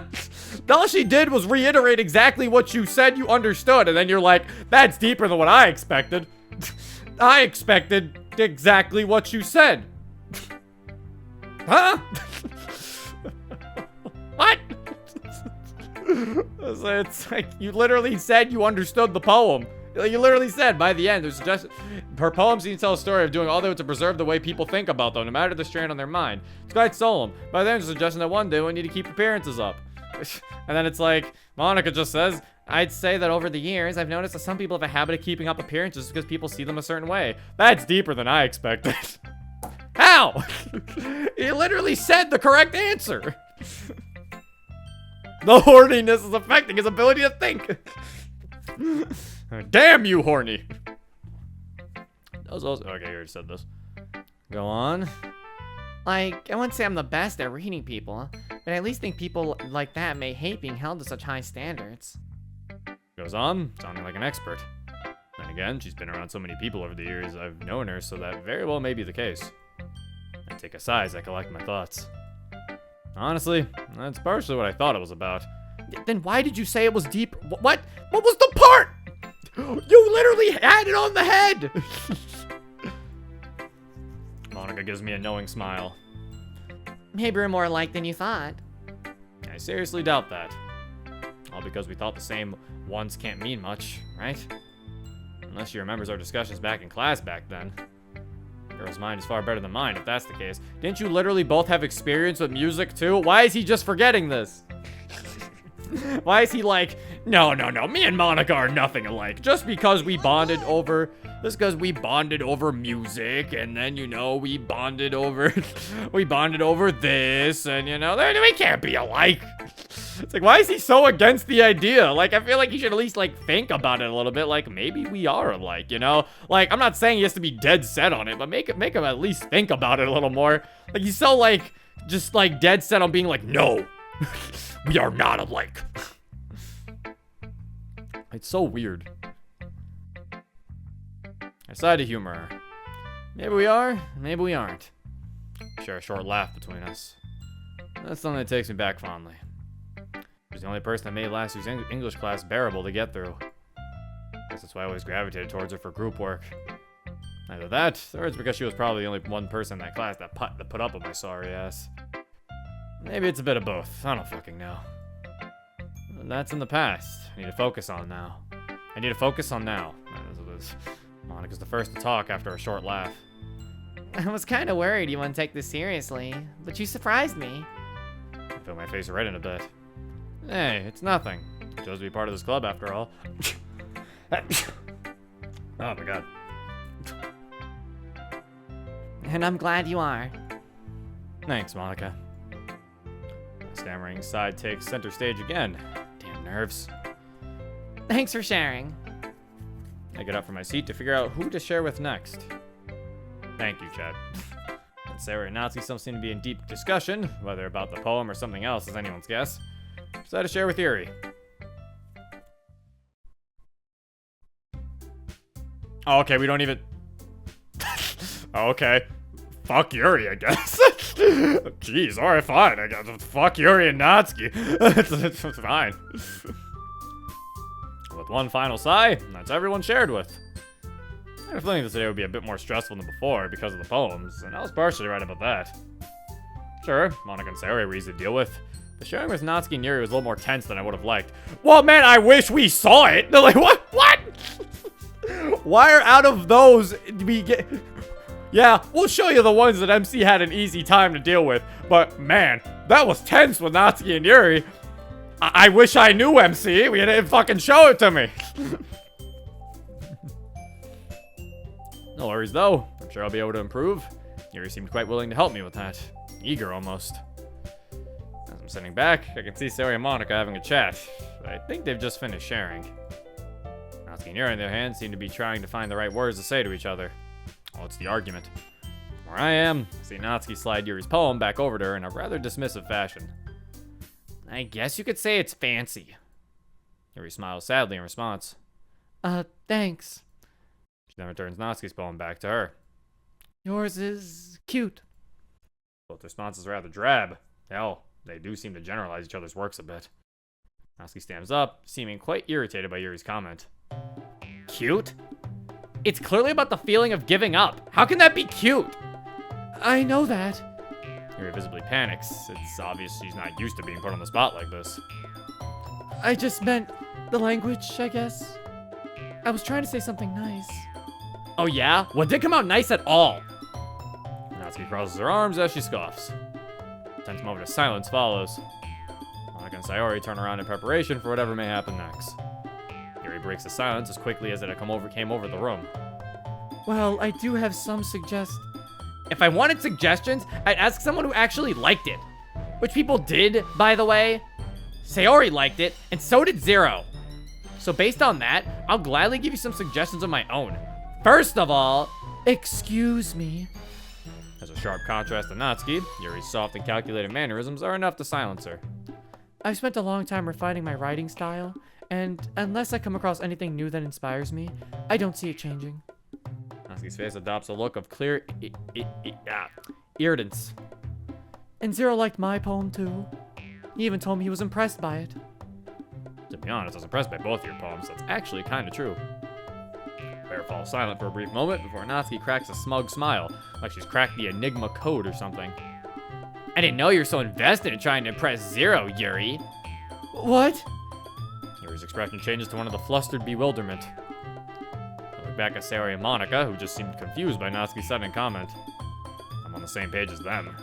All she did was reiterate exactly what you said you understood, and then you're like, that's deeper than what I expected. I expected exactly what you said. Huh? What? It's like you literally said you understood the poem. You literally said by the end, there's just her poem seems to tell a story of doing all they would to preserve the way people think about them, no matter the strain on their mind. It's quite solemn. By then, there's a suggestion that one day we need to keep appearances up. And then it's like Monica just says, I'd say that over the years, I've noticed that some people have a habit of keeping up appearances because people see them a certain way. That's deeper than I expected. How? He literally said the correct answer. The horniness is affecting his ability to think. Damn you, horny. That was also okay. You already said this. Go on. Like, I wouldn't say I'm the best at reading people, but I at least think people like that may hate being held to such high standards. Goes on, sounding like an expert. Then again, she's been around so many people over the years I've known her, so that very well may be the case. I take a sigh as I collect my thoughts. Honestly, that's partially what I thought it was about. Then why did you say it was deep? What? What was the part? You literally had it on the head! Monica gives me a knowing smile. Maybe we're more alike than you thought. I seriously doubt that. All because we thought the same ones can't mean much, right? Unless she remembers our discussions back in class back then. Girl's mind is far better than mine, if that's the case. Didn't you literally both have experience with music, too? Why is he just forgetting this? Why is he like, no, me and Monica are nothing alike. Just because we bonded over music, and then, you know, we bonded over this, and, you know, we can't be alike. It's like, why is he so against the idea? Like, I feel like he should at least, like, think about it a little bit. Like, maybe we are alike, you know? Like, I'm not saying he has to be dead set on it, but make him at least think about it a little more. Like, he's so, like, just, like, dead set on being like, no, we are not alike. It's so weird. I sigh to humor her. Maybe we are, maybe we aren't. Share a short laugh between us. That's something that takes me back fondly. She's the only person that made last year's English class bearable to get through. Guess that's why I always gravitated towards her for group work. Either that, or it's because she was probably the only one person in that class that put up with my sorry ass. Maybe it's a bit of both. I don't fucking know. That's in the past. I need to focus on now. Monica's the first to talk after a short laugh. I was kind of worried you wouldn't take this seriously, but you surprised me. I feel my face redden a bit. Hey, it's nothing. I chose to be part of this club after all. Oh my god. And I'm glad you are. Thanks, Monica. My stammering side takes center stage again. Damn nerves. Thanks for sharing. I get up from my seat to figure out who to share with next. Thank you, Chad. And Sarah and Natsuki still seem to be in deep discussion, whether about the poem or something else is anyone's guess. Decided to share with Yuri. Oh, okay, we don't even... Oh, okay. Fuck Yuri, I guess. Jeez, alright, fine. I guess. Fuck Yuri and Natsuki. It's fine. With one final sigh, that's everyone shared with. I had a feeling this video would be a bit more stressful than before because of the poems, and I was partially right about that. Sure, Monica and Sarah were easy to deal with, but sharing with Natsuki and Yuri was a little more tense than I would have liked. Well, man, I wish we saw it! They're like, what? What? Why are out of those we get... Yeah, we'll show you the ones that MC had an easy time to deal with, but man, that was tense with Natsuki and Yuri. I wish I knew MC. We didn't fucking show it to me. No worries though. I'm sure I'll be able to improve. Yuri seemed quite willing to help me with that. Eager almost. As I'm sitting back, I can see Sarah and Monica having a chat. I think they've just finished sharing. Natsuki and Yuri, on the other hand, seem to be trying to find the right words to say to each other. Well, it's the argument. Where I am, I see Natsuki slide Yuri's poem back over to her in a rather dismissive fashion. I guess you could say it's fancy. Yuri smiles sadly in response. Thanks. She then returns Natsuki's poem back to her. Yours is cute. Both responses are rather drab. Hell, they do seem to generalize each other's works a bit. Natsuki stands up, seeming quite irritated by Yuri's comment. Cute? It's clearly about the feeling of giving up. How can that be cute? I know that. Yuri visibly panics. It's obvious she's not used to being put on the spot like this. I just meant the language, I guess. I was trying to say something nice. Oh yeah? Well, it didn't come out nice at all. Natsuki crosses her arms as she scoffs. A tense moment of silence follows. Monica and Sayori turn around in preparation for whatever may happen next. Yuri breaks the silence as quickly as it had came over the room. Well, I do have some If I wanted suggestions, I'd ask someone who actually liked it. Which people did, by the way. Sayori liked it, and so did Zero. So based on that, I'll gladly give you some suggestions of my own. First of all, Excuse me. as a sharp contrast to Natsuki, Yuri's soft and calculated mannerisms are enough to silence her. I've spent a long time refining my writing style, and unless I come across anything new that inspires me, I don't see it changing. Natsuki's face adopts a look of clear irritance. And Zero liked my poem too. He even told me he was impressed by it. To be honest, I was impressed by both of your poems. That's actually kind of true. Bear falls silent for a brief moment before Natsuki cracks a smug smile, like she's cracked the Enigma code or something. I didn't know you were so invested in trying to impress Zero, Yuri. What? Yuri's expression changes to one of the flustered bewilderment. I look back at Sarah and Monica, who just seemed confused by Natsuki's sudden comment. I'm on the same page as them.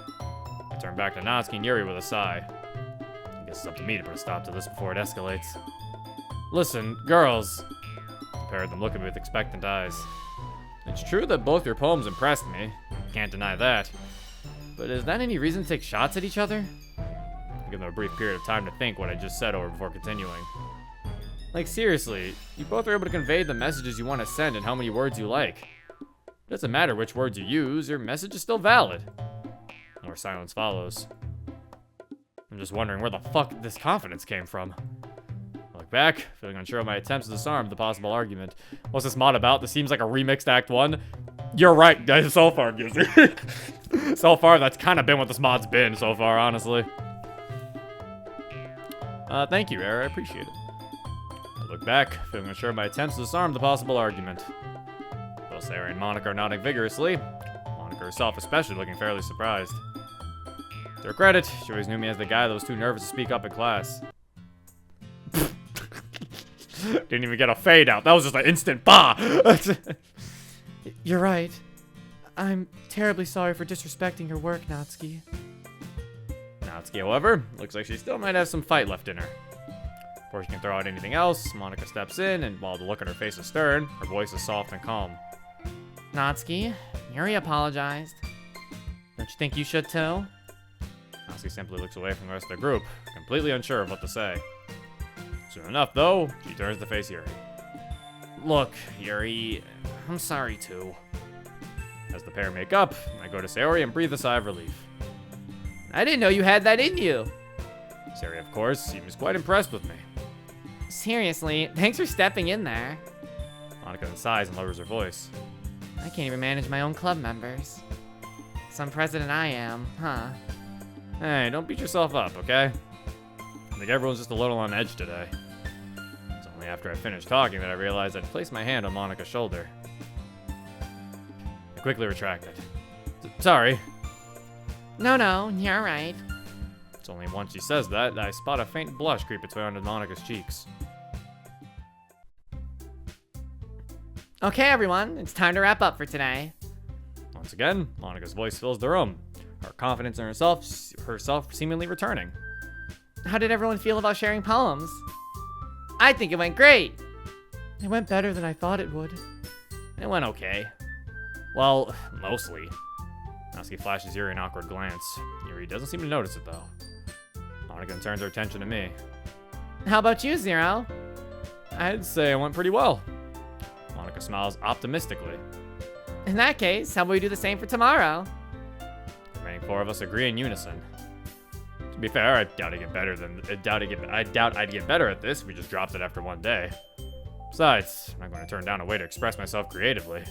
I turn back to Natsuki and Yuri with a sigh. I guess it's up to me to put a stop to this before it escalates. Listen, girls. The pair of them look at me with expectant eyes. It's true that both your poems impressed me. Can't deny that. But is that any reason to take shots at each other? I give them a brief period of time to think what I just said over before continuing. Like, seriously, you both are able to convey the messages you want to send and how many words you like. It doesn't matter which words you use, your message is still valid. More silence follows. I'm just wondering where the fuck this confidence came from. I look back, feeling unsure of my attempts to disarm the possible argument. What's this mod about? This seems like a remixed Act 1. You're right, guys, so far, Gizzy. So far, that's kind of been what this mod's been so far, honestly. Thank you, Era, I appreciate it. I look back, feeling unsure of my attempts to disarm the possible argument. Both Sarah and Monica are nodding vigorously, Monica herself especially looking fairly surprised. To her credit, she always knew me as the guy that was too nervous to speak up in class. Didn't even get a fade out. That was just an instant bah! You're right. I'm terribly sorry for disrespecting your work, Natsuki. Natsuki, however, looks like she still might have some fight left in her. Before she can throw out anything else, Monika steps in, and while the look on her face is stern, her voice is soft and calm. Natsuki, Yuri apologized. Don't you think you should too? Natsuki simply looks away from the rest of the group, completely unsure of what to say. Soon enough, though, she turns to face Yuri. Look, Yuri, I'm sorry too. As the pair make up, I go to Sayori and breathe a sigh of relief. I didn't know you had that in you. Sayori, of course, seems quite impressed with me. Seriously, thanks for stepping in there. Monika then sighs and lowers her voice. I can't even manage my own club members. Some president I am, huh? Hey, don't beat yourself up, okay? I think everyone's just a little on edge today. It's only after I finished talking that I realized I'd placed my hand on Monika's shoulder. I quickly retracted. Sorry. No, you're right. It's only once she says that I spot a faint blush creep its way onto Monika's cheeks. Okay, everyone, it's time to wrap up for today. Once again, Monika's voice fills the room, her confidence in herself seemingly returning. How did everyone feel about sharing poems? I think it went great. It went better than I thought it would. It went okay. Well, mostly. Natsuki flashes Yuri an awkward glance. Yuri doesn't seem to notice it, though. Monika turns her attention to me. How about you, Zero? I'd say it went pretty well. Monika smiles optimistically. In that case, how about we do the same for tomorrow? The remaining four of us agree in unison. To be fair, I doubt I'd get better at this if we just dropped it after one day. Besides, I'm not going to turn down a way to express myself creatively.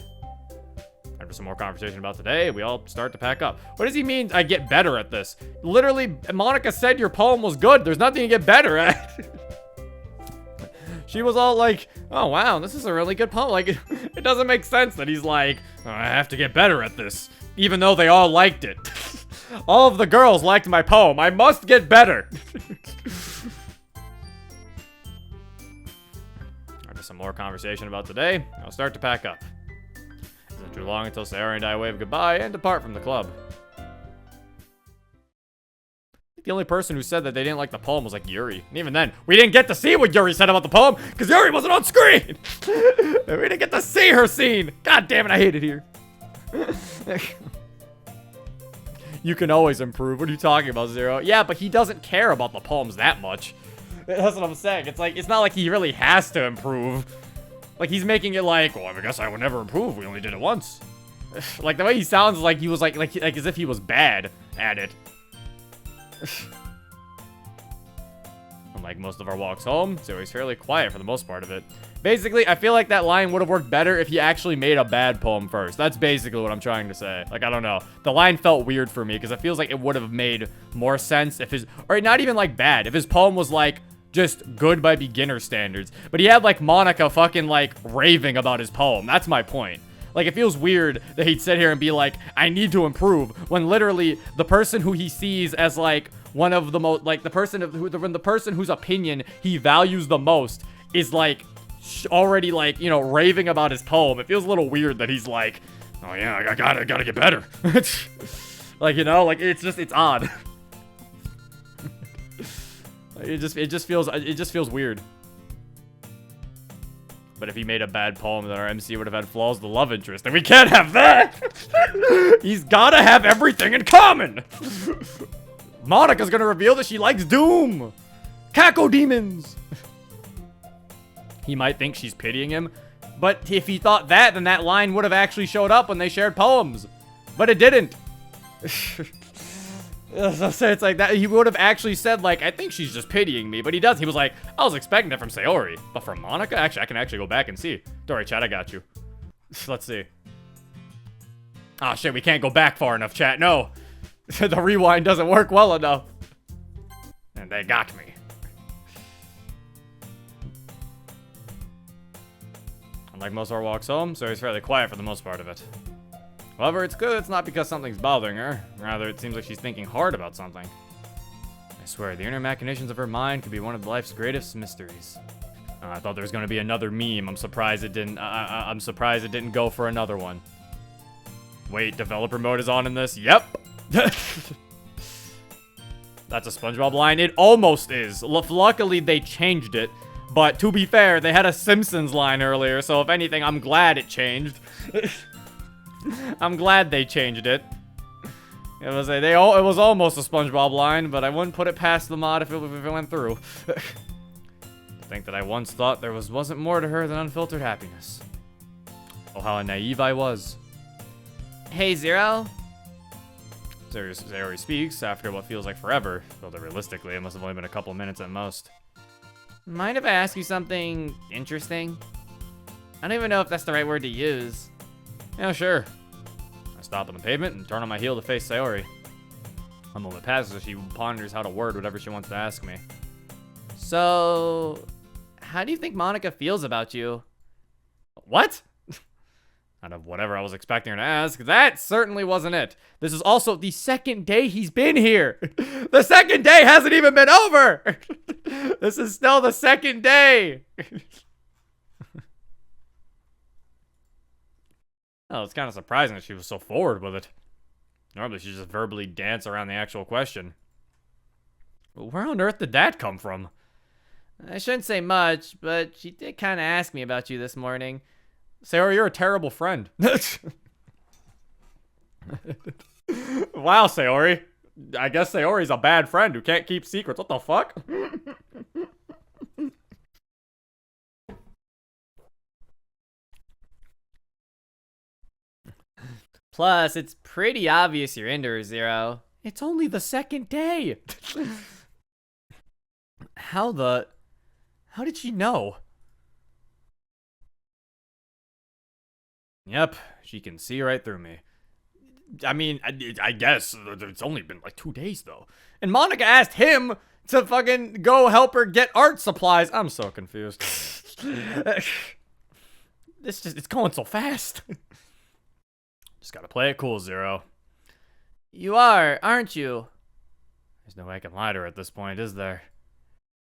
After some more conversation about today, we all start to pack up. What does he mean I get better at this? Literally, Monika said your poem was good. There's nothing to get better at. She was all like, oh wow, this is a really good poem. Like, it doesn't make sense that he's like, oh, I have to get better at this. Even though they all liked it. All of the girls liked my poem. I must get better. After some more conversation about today, I'll start to pack up. It isn't too long until Sayori and I wave goodbye and depart from the club. The only person who said that they didn't like the poem was like Yuri. And even then, we didn't get to see what Yuri said about the poem because Yuri wasn't on screen. We didn't get to see her scene. God damn it, I hate it here. You can always improve. What are you talking about, Zero? Yeah, but he doesn't care about the poems that much. That's what I'm saying. It's like, it's not like he really has to improve. Like, he's making it like, well, I guess I would never improve. We only did it once. Like, the way he sounds like he was like as if he was bad at it. Unlike most of our walks home, Zoe's fairly quiet for the most part of it. Basically, I feel like that line would have worked better if he actually made a bad poem first. That's basically what I'm trying to say. Like, I don't know. The line felt weird for me because it feels like it would have made more sense if his, or not even like bad, if his poem was like just good by beginner standards. But he had like Monika fucking like raving about his poem. That's my point. Like, it feels weird that he'd sit here and be like, I need to improve, when literally the person who he sees as like one of the most, like the person whose opinion he values the most is like already like, you know, raving about his poem. It feels a little weird that he's like, oh yeah, I gotta get better. Like, you know, like it's odd. It just feels weird. But if he made a bad poem, then our MC would have had flaws with the love interest, and we can't have that! He's gotta have everything in common! Monika's gonna reveal that she likes Doom! Kako demons! He might think she's pitying him, but if he thought that, then that line would have actually showed up when they shared poems. But it didn't. So it's like that. He would have actually said, like, I think she's just pitying me, but he does. He was like, I was expecting it from Sayori, but from Monika? Actually, I can actually go back and see. Don't worry, chat, I got you. Let's see. Oh, shit, we can't go back far enough, chat. No. The rewind doesn't work well enough. And they got me. Unlike most of our walks home, Sayori's fairly quiet for the most part of it. However, it's good it's not because something's bothering her. Rather, it seems like she's thinking hard about something. I swear, the inner machinations of her mind could be one of life's greatest mysteries. I thought there was going to be another meme. I'm surprised it didn't. I'm surprised it didn't go for another one. Wait, developer mode is on in this? Yep. That's a SpongeBob line. It almost is. Luckily, they changed it. But to be fair, they had a Simpsons line earlier, so if anything, I'm glad it changed. I'm glad they changed it. It was almost a SpongeBob line, but I wouldn't put it past the mod if it went through. To think that I once thought there wasn't more to her than unfiltered happiness. Oh, how naive I was. Hey, Zero. Sayori speaks after what feels like forever, though realistically, it must have only been a couple minutes at most. Mind if I ask you something interesting? I don't even know if that's the right word to use. Yeah, sure. I stop on the pavement and turn on my heel to face Sayori. A moment passes as she ponders how to word whatever she wants to ask me. So, how do you think Monica feels about you? What? Out of whatever I was expecting her to ask, that certainly wasn't it. This is also the second day he's been here. The second day hasn't even been over. This is still the second day. Oh, it's kind of surprising that she was so forward with it. Normally she just verbally dance around the actual question. Where on earth did that come from? I shouldn't say much, but she did kind of ask me about you this morning. Sayori, you're a terrible friend. Wow, Sayori. I guess Sayori's a bad friend who can't keep secrets. What the fuck? Plus, it's pretty obvious you're into her, Zero. It's only the second day. How did she know? Yep, she can see right through me. I mean, I guess it's only been like 2 days though. And Monica asked him to fucking go help her get art supplies. I'm so confused. It's going so fast. Just gotta play it cool, Zero. You are, aren't you? There's no way I can lie to her at this point, is there?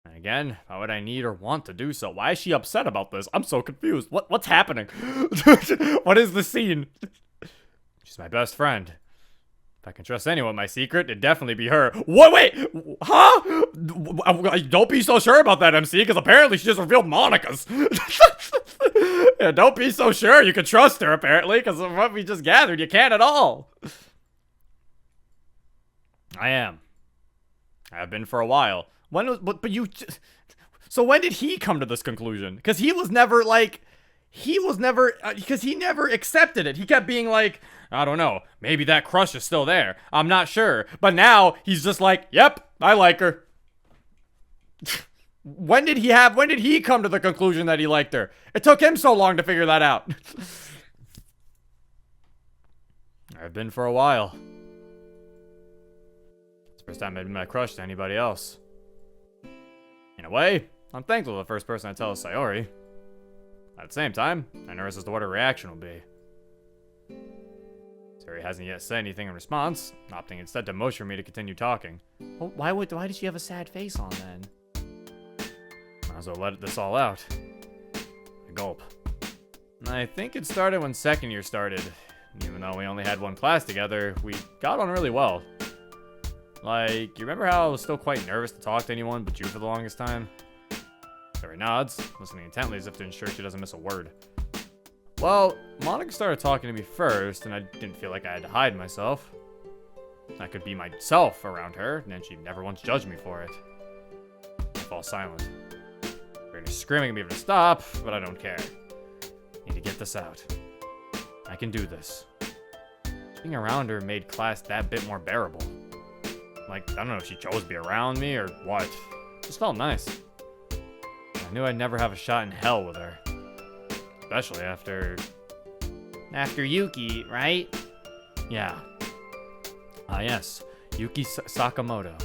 And again, why would I need or want to do so? Why is she upset about this? I'm so confused. What's happening? What is the scene? She's my best friend. If I can trust anyone with my secret, it'd definitely be her. What? Wait! Huh? Don't be so sure about that, MC, because apparently she just revealed Monica's. Yeah, don't be so sure you can trust her, apparently, because of what we just gathered. You can't at all. I am. I have been for a while. So when did he come to this conclusion? Because he never accepted it. He kept being like, I don't know, maybe that crush is still there. I'm not sure. But now he's just like, yep, I like her. When did he come to the conclusion that he liked her? It took him so long to figure that out. I've been for a while. It's the first time I've been my crush to anybody else. In a way, I'm thankful the first person I tell is Sayori. At the same time, I'm nervous as to what her reaction will be. Sayori hasn't yet said anything in response, opting instead to motion for me to continue talking. Well, why did she have a sad face on then? Might as well let this all out. A gulp. I think it started when second year started. Even though we only had one class together, we got on really well. Like, you remember how I was still quite nervous to talk to anyone but you for the longest time? Sayori nods, listening intently as if to ensure she doesn't miss a word. Well, Monica started talking to me first, and I didn't feel like I had to hide myself. I could be myself around her, and then she never once judged me for it. I fall silent. Brittany's screaming at me to stop, but I don't care. I need to get this out. I can do this. Being around her made class that bit more bearable. Like, I don't know if she chose to be around me or what. It just felt nice. I knew I'd never have a shot in hell with her. Especially after Yuki, right? Yeah. Ah, yes. Yuki Sakamoto.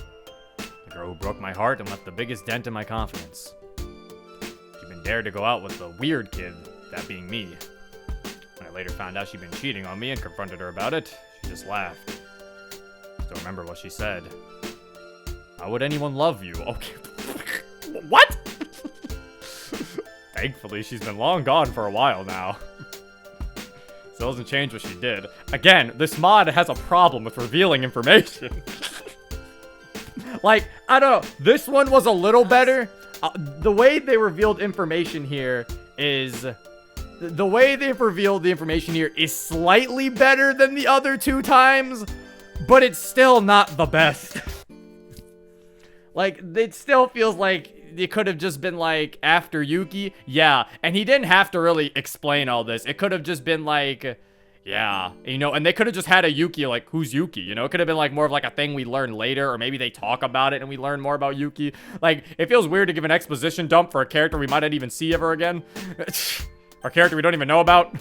The girl who broke my heart and left the biggest dent in my confidence. She'd been dared to go out with the weird kid, that being me. When I later found out she'd been cheating on me and confronted her about it, she just laughed. Still remember what she said. How would anyone love you? Okay. What? Thankfully, she's been long gone for a while now. So it doesn't change what she did. Again, this mod has a problem with revealing information. Like, I don't know. This one was a little better. The way they revealed information here is... The way they've revealed the information here is slightly better than the other 2 times, but it's still not the best. Like, it still feels like it could have just been like, after Yuki, yeah, and he didn't have to really explain all this. It could have just been like, yeah, you know, and they could have just had a Yuki, like, who's Yuki, you know? It could have been like more of like a thing we learn later, or maybe they talk about it and we learn more about Yuki. Like, it feels weird to give an exposition dump for a character we might not even see ever again. Our character we don't even know about.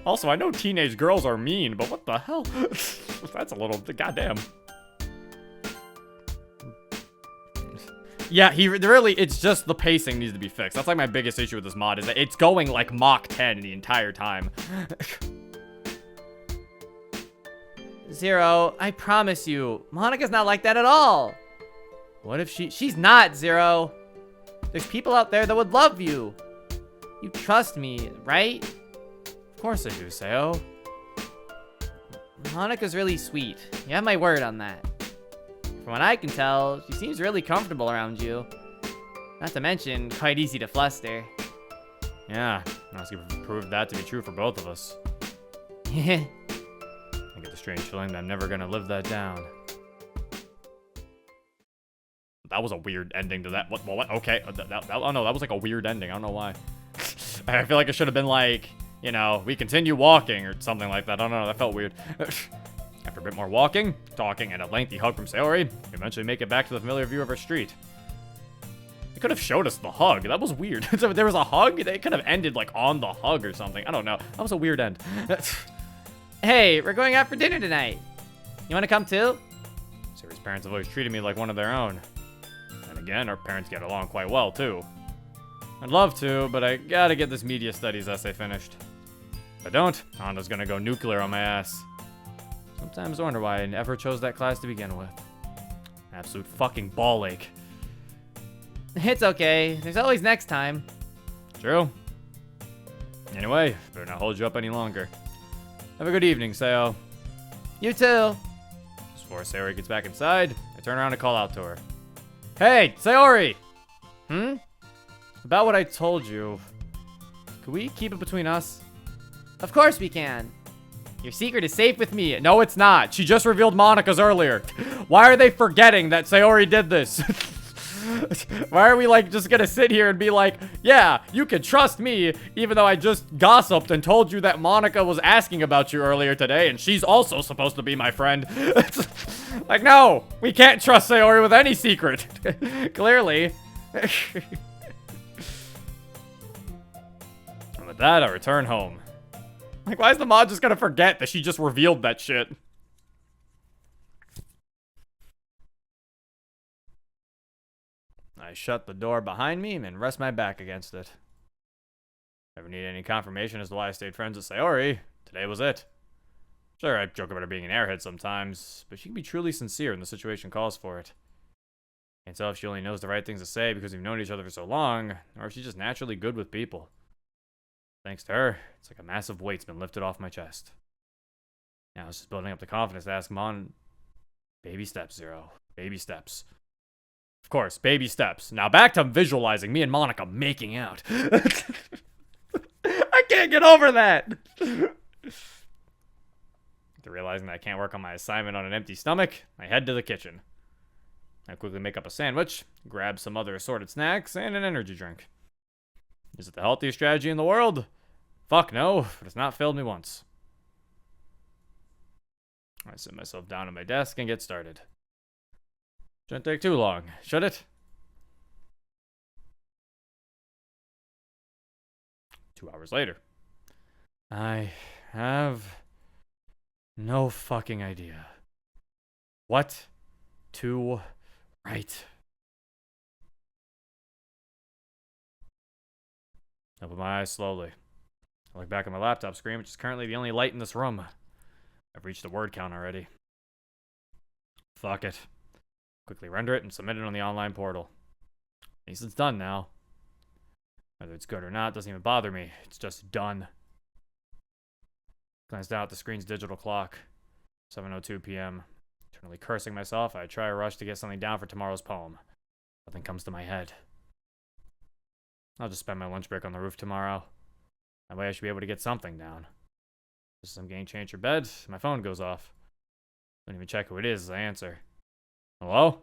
Also, I know teenage girls are mean, but what the hell? That's a little... Goddamn. Yeah, it's just the pacing needs to be fixed. That's like my biggest issue with this mod, is that it's going like Mach 10 the entire time. Zero, I promise you, Monika's not like that at all. What if she's not, Zero. There's people out there that would love you. You trust me, right? Of course I do, Sayo. Monika's really sweet. You have my word on that. From what I can tell, she seems really comfortable around you. Not to mention, quite easy to fluster. Yeah, Natsuki proved that to be true for both of us. I I get the strange feeling that I'm never gonna live that down. That was a weird ending to that. What? Okay. Oh no, that was like a weird ending. I don't know why. I feel like it should have been like, you know, we continue walking or something like that. I don't know. That felt weird. After a bit more walking, talking, and a lengthy hug from Sayori, we eventually make it back to the familiar view of our street. They could have showed us the hug. That was weird. So there was a hug? They could have ended like on the hug or something. I don't know. That was a weird end. Hey, we're going out for dinner tonight. You want to come too? Sayori's parents have always treated me like one of their own. And again, our parents get along quite well too. I'd love to, but I gotta get this media studies essay finished. If I don't, Honda's gonna go nuclear on my ass. Sometimes I wonder why I never chose that class to begin with. Absolute fucking ball ache. It's okay. There's always next time. True. Anyway, better not hold you up any longer. Have a good evening, Sayo. You too. Just before Sayori gets back inside, I turn around and call out to her. Hey, Sayori! About what I told you. Could we keep it between us? Of course we can. Your secret is safe with me. No, it's not. She just revealed Monika's earlier. Why are they forgetting that Sayori did this? Why are we like just gonna sit here and be like, yeah, you can trust me, even though I just gossiped and told you that Monika was asking about you earlier today, and she's also supposed to be my friend. Like, no, we can't trust Sayori with any secret. Clearly. And with that, I return home. Like, why is the mod just gonna forget that she just revealed that shit? I shut the door behind me and rest my back against it. Never need any confirmation as to why I stayed friends with Sayori. Today was it. Sure, I joke about her being an airhead sometimes, but she can be truly sincere when the situation calls for it. Can't tell if she only knows the right things to say because we've known each other for so long, or if she's just naturally good with people. Thanks to her, it's like a massive weight's been lifted off my chest. Now it's just building up the confidence to ask Mon. Baby steps, Zero. Baby steps. Of course, baby steps. Now back to visualizing me and Monika making out. I can't get over that. After realizing that I can't work on my assignment on an empty stomach, I head to the kitchen. I quickly make up a sandwich, grab some other assorted snacks, and an energy drink. Is it the healthiest strategy in the world? Fuck no, but it's not failed me once. I sit myself down at my desk and get started. Shouldn't take too long, should it? 2 hours later. I have no fucking idea what to write. I open my eyes slowly. I look back at my laptop screen, which is currently the only light in this room. I've reached the word count already. Fuck it. Quickly render it and submit it on the online portal. At least it's done now. Whether it's good or not doesn't even bother me. It's just done. Glance down at the screen's digital clock. 7:02 p.m. Eternally cursing myself, I try a rush to get something down for tomorrow's poem. Nothing comes to my head. I'll just spend my lunch break on the roof tomorrow. That way I should be able to get something down. Just as I'm getting changed for bed, my phone goes off. Don't even check who it is as I answer. Hello?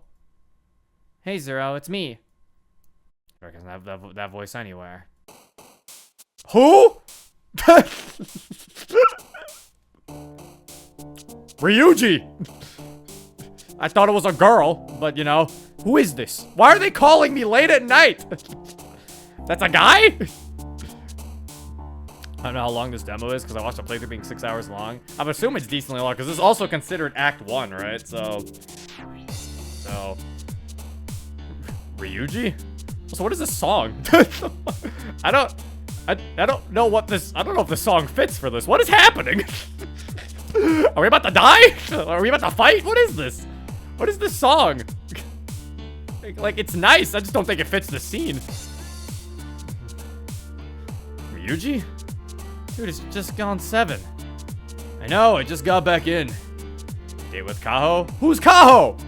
Hey, Zero, it's me. I recognize that voice anywhere. Who? Ryuji! I thought it was a girl, but you know, who is this? Why are they calling me late at night? That's a guy? I don't know how long this demo is because I watched the playthrough being 6 hours long. I'm assuming it's decently long because this is also considered Act 1, right? So, Ryuji? So what is this song? I don't know what this, I don't know if this song fits for this. What is happening? Are we about to die? Are we about to fight? What is this? What is this song? Like, it's nice. I just don't think it fits the scene. Ryuji? Dude, it's just gone 7. I know, I just got back in. Date with Kaho? Who's Kaho?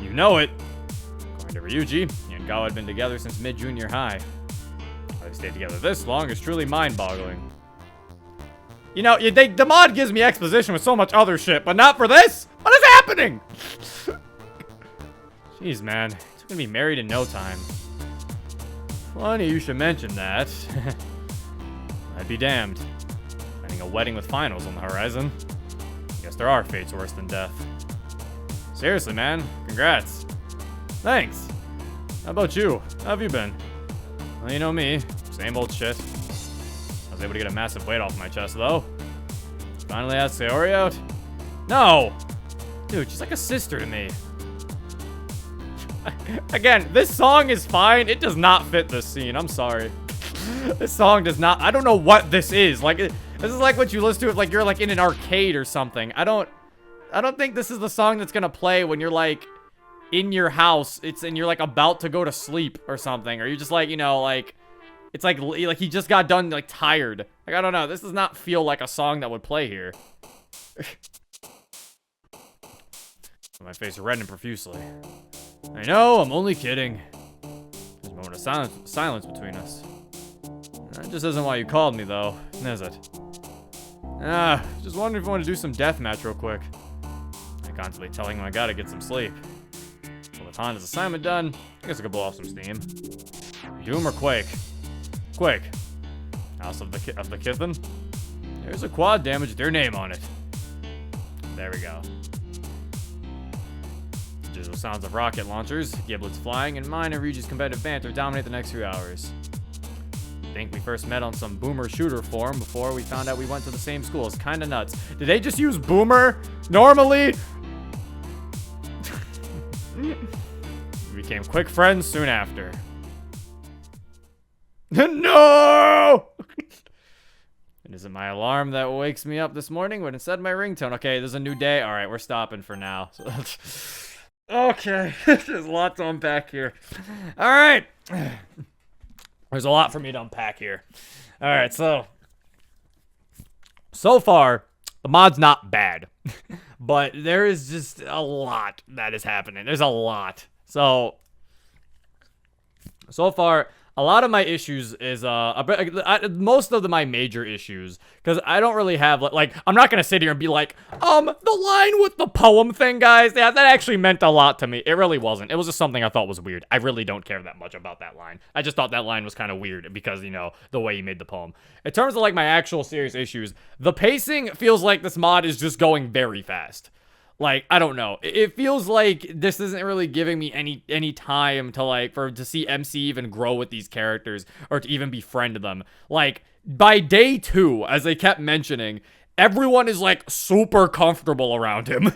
You know it. According to Ryuji, he and Gao had been together since mid-junior high. How they stayed together this long is truly mind-boggling. You know, the mod gives me exposition with so much other shit, but not for this? What is happening? Jeez, man. It's gonna be married in no time. Funny you should mention that. I'd be damned. Planning a wedding with finals on the horizon. Guess there are fates worse than death. Seriously, man. Congrats. Thanks. How about you? How have you been? Well, you know me. Same old shit. I was able to get a massive weight off my chest, though. Finally asked Sayori out? No! Dude, she's like a sister to me. Again, this song is fine. It does not fit this scene. I'm sorry. This song does not. I don't know what this is. Like, this is like what you listen to if like you're like in an arcade or something. I don't think this is the song that's gonna play when you're like in your house. And you're like about to go to sleep or something, or you're just like, you know, like it's like he just got done like tired. Like, I don't know. This does not feel like a song that would play here. My face reddened profusely. I know, I'm only kidding. There's a moment of silence between us. That just isn't why you called me, though, is it? Just wondering if you want to do some deathmatch real quick. I constantly telling him I gotta get some sleep. Well, with Honda's assignment done, I guess I could blow off some steam. Doom or Quake? Quake. House of the Kithon? There's a quad damage with their name on it. There we go. Digital sounds of rocket launchers, giblets flying, and mine and Ryuji's competitive banter dominate the next few hours. I think we first met on some boomer shooter forum before we found out we went to the same school. It's kinda nuts. Did they just use boomer normally? We became quick friends soon after. No! It isn't my alarm that wakes me up this morning, but instead my ringtone. Okay, there's a new day. All right, we're stopping for now. Okay, there's a lot to unpack here. All right. There's a lot for me to unpack here. All right, so far, the mod's not bad. But there is just a lot that is happening. There's a lot. So far, a lot of my issues is, most of my major issues, because I don't really have, like, I'm not going to sit here and be like, the line with the poem thing, guys, yeah, that actually meant a lot to me. It really wasn't. It was just something I thought was weird. I really don't care that much about that line. I just thought that line was kind of weird because, you know, the way he made the poem. In terms of, like, my actual serious issues, the pacing feels like this mod is just going very fast. Like, I don't know. It feels like this isn't really giving me any time to, like, to see MC even grow with these characters or to even befriend them. Like, by day 2, as they kept mentioning, everyone is, like, super comfortable around him,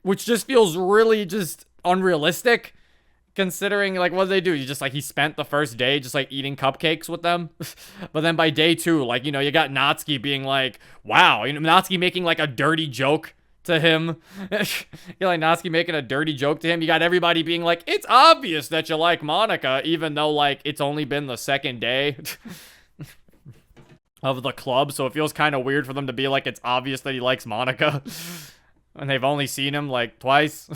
which just feels really just unrealistic. Considering, like, what did they do? He spent the first day just, like, eating cupcakes with them. But then by day 2, like, you know, you got Natsuki being like, wow, you know, Natsuki making, like, a dirty joke to him. You're like Natsuki making a dirty joke to him. You got everybody being like, it's obvious that you like Monica, even though, like, it's only been the second day. of the club, so it feels kind of weird for them to be like, it's obvious that he likes Monica. And they've only seen him, like, twice.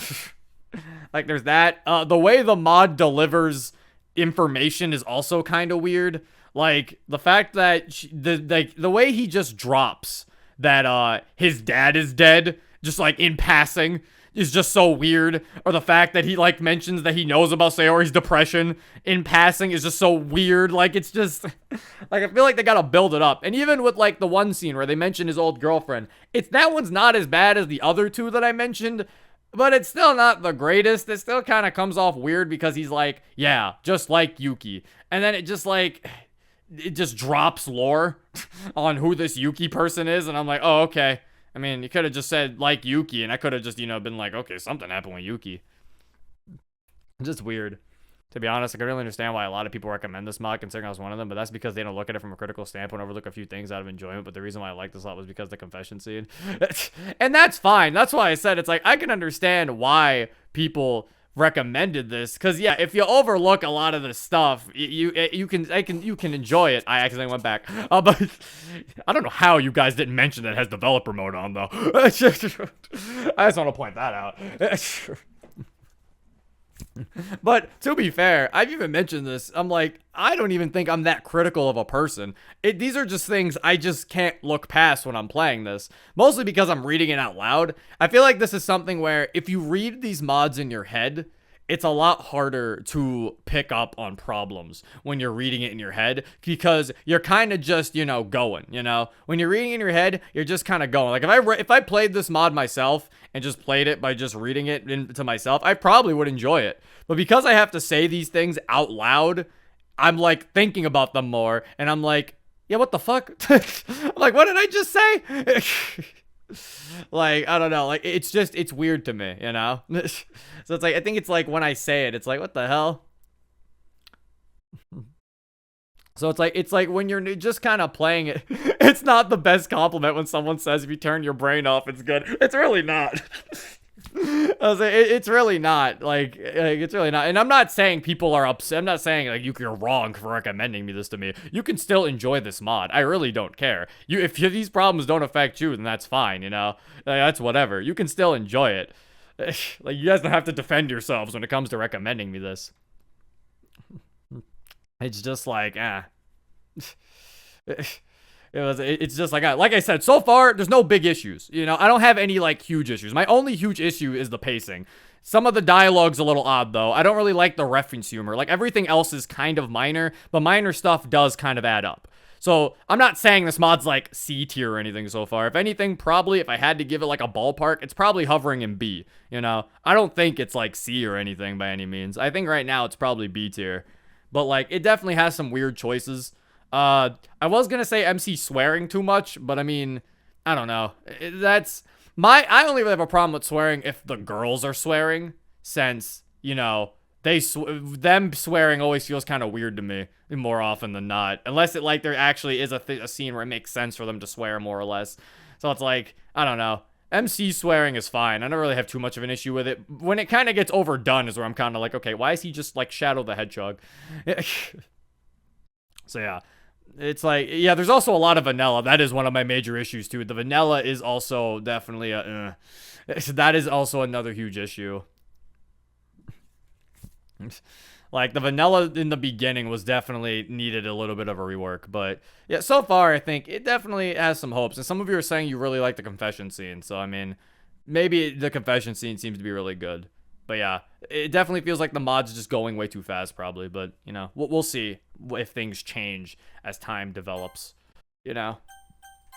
Like, there's that. The way the mod delivers information is also kind of weird. Like, the fact that the way he just drops that his dad is dead, just like in passing, is just so weird. Or the fact that he like mentions that he knows about Sayori's depression in passing is just so weird. Like, it's just like, I feel like they gotta build it up. And even with like the one scene where they mention his old girlfriend, that one's not as bad as the other two that I mentioned, but it's still not the greatest. It still kind of comes off weird because he's like, yeah, just like Yuki. And then it just drops lore on who this Yuki person is, and I'm like, oh, okay. I mean, you could have just said, like, Yuki, and I could have just, been like, okay, something happened with Yuki. Just weird. To be honest, I can really understand why a lot of people recommend this mod, considering I was one of them, but that's because they don't look at it from a critical standpoint, overlook a few things out of enjoyment, but the reason why I like this a lot was because of the confession scene. And that's fine. That's why I said, it's like, I can understand why people recommended this, because yeah, if you overlook a lot of this stuff, you can enjoy it. I accidentally went back, but I don't know how you guys didn't mention that it has developer mode on though. I just want to point that out. But to be fair, I've even mentioned this. I'm like, I don't even think I'm that critical of a person. These are just things I just can't look past when I'm playing this. Mostly because I'm reading it out loud. I feel like this is something where if you read these mods in your head, it's a lot harder to pick up on problems when you're reading it in your head, because you're kind of just, going, when you're reading in your head, you're just kind of going. Like if I played this mod myself and just played it by just reading it to myself, I probably would enjoy it. But because I have to say these things out loud, I'm like thinking about them more, and I'm like, yeah, what the fuck? I'm like, what did I just say? Like, I don't know, like, it's weird to me, So it's like, I think it's like when I say it, it's like, what the hell? So it's like when you're just kind of playing it, it's not the best compliment when someone says if you turn your brain off, it's good. It's really not. I was like, it's really not. Like, it's really not. And I'm not saying people are upset. I'm not saying like you're wrong for recommending this to me. You can still enjoy this mod. I really don't care. If these problems don't affect you, then that's fine. Like, that's whatever. You can still enjoy it. Like, you guys don't have to defend yourselves when it comes to recommending me this. It's just like, It's just like I said, so far there's no big issues. I don't have any like huge issues. My only huge issue is the pacing. Some of the dialogue's a little odd though. I don't really like the reference humor. Like, everything else is kind of minor, but minor stuff does kind of add up. So I'm not saying this mod's like C tier or anything so far. If anything, probably if I had to give it like a ballpark, it's probably hovering in B. I don't think it's like C or anything by any means. I think right now it's probably B tier. But like, it definitely has some weird choices. I was gonna say MC swearing too much, but I mean, I don't know. I only really have a problem with swearing if the girls are swearing, since, them swearing always feels kind of weird to me more often than not, unless it like there actually is a scene where it makes sense for them to swear more or less. So it's like, I don't know. MC swearing is fine. I don't really have too much of an issue with it. When it kind of gets overdone is where I'm kind of like, okay, why is he just like Shadow the Hedgehog? So yeah, it's like, yeah, there's also a lot of vanilla. That is one of my major issues too. The vanilla is also definitely that is also another huge issue. Like, the vanilla in the beginning was definitely needed a little bit of a rework, but yeah, so far I think it definitely has some hopes. And some of you are saying you really like the confession scene, so I mean, maybe the confession scene seems to be really good. But yeah, it definitely feels like the mod's just going way too fast, probably. But, we'll see if things change as time develops. I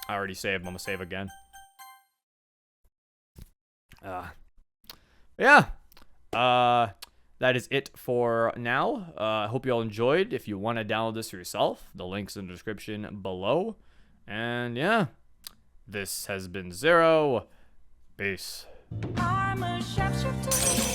already saved. I'm going to save again. Yeah. That is it for now. I hope you all enjoyed. If you want to download this for yourself, the link's in the description below. And yeah, this has been Zero. Peace. I'm a sharpshooter.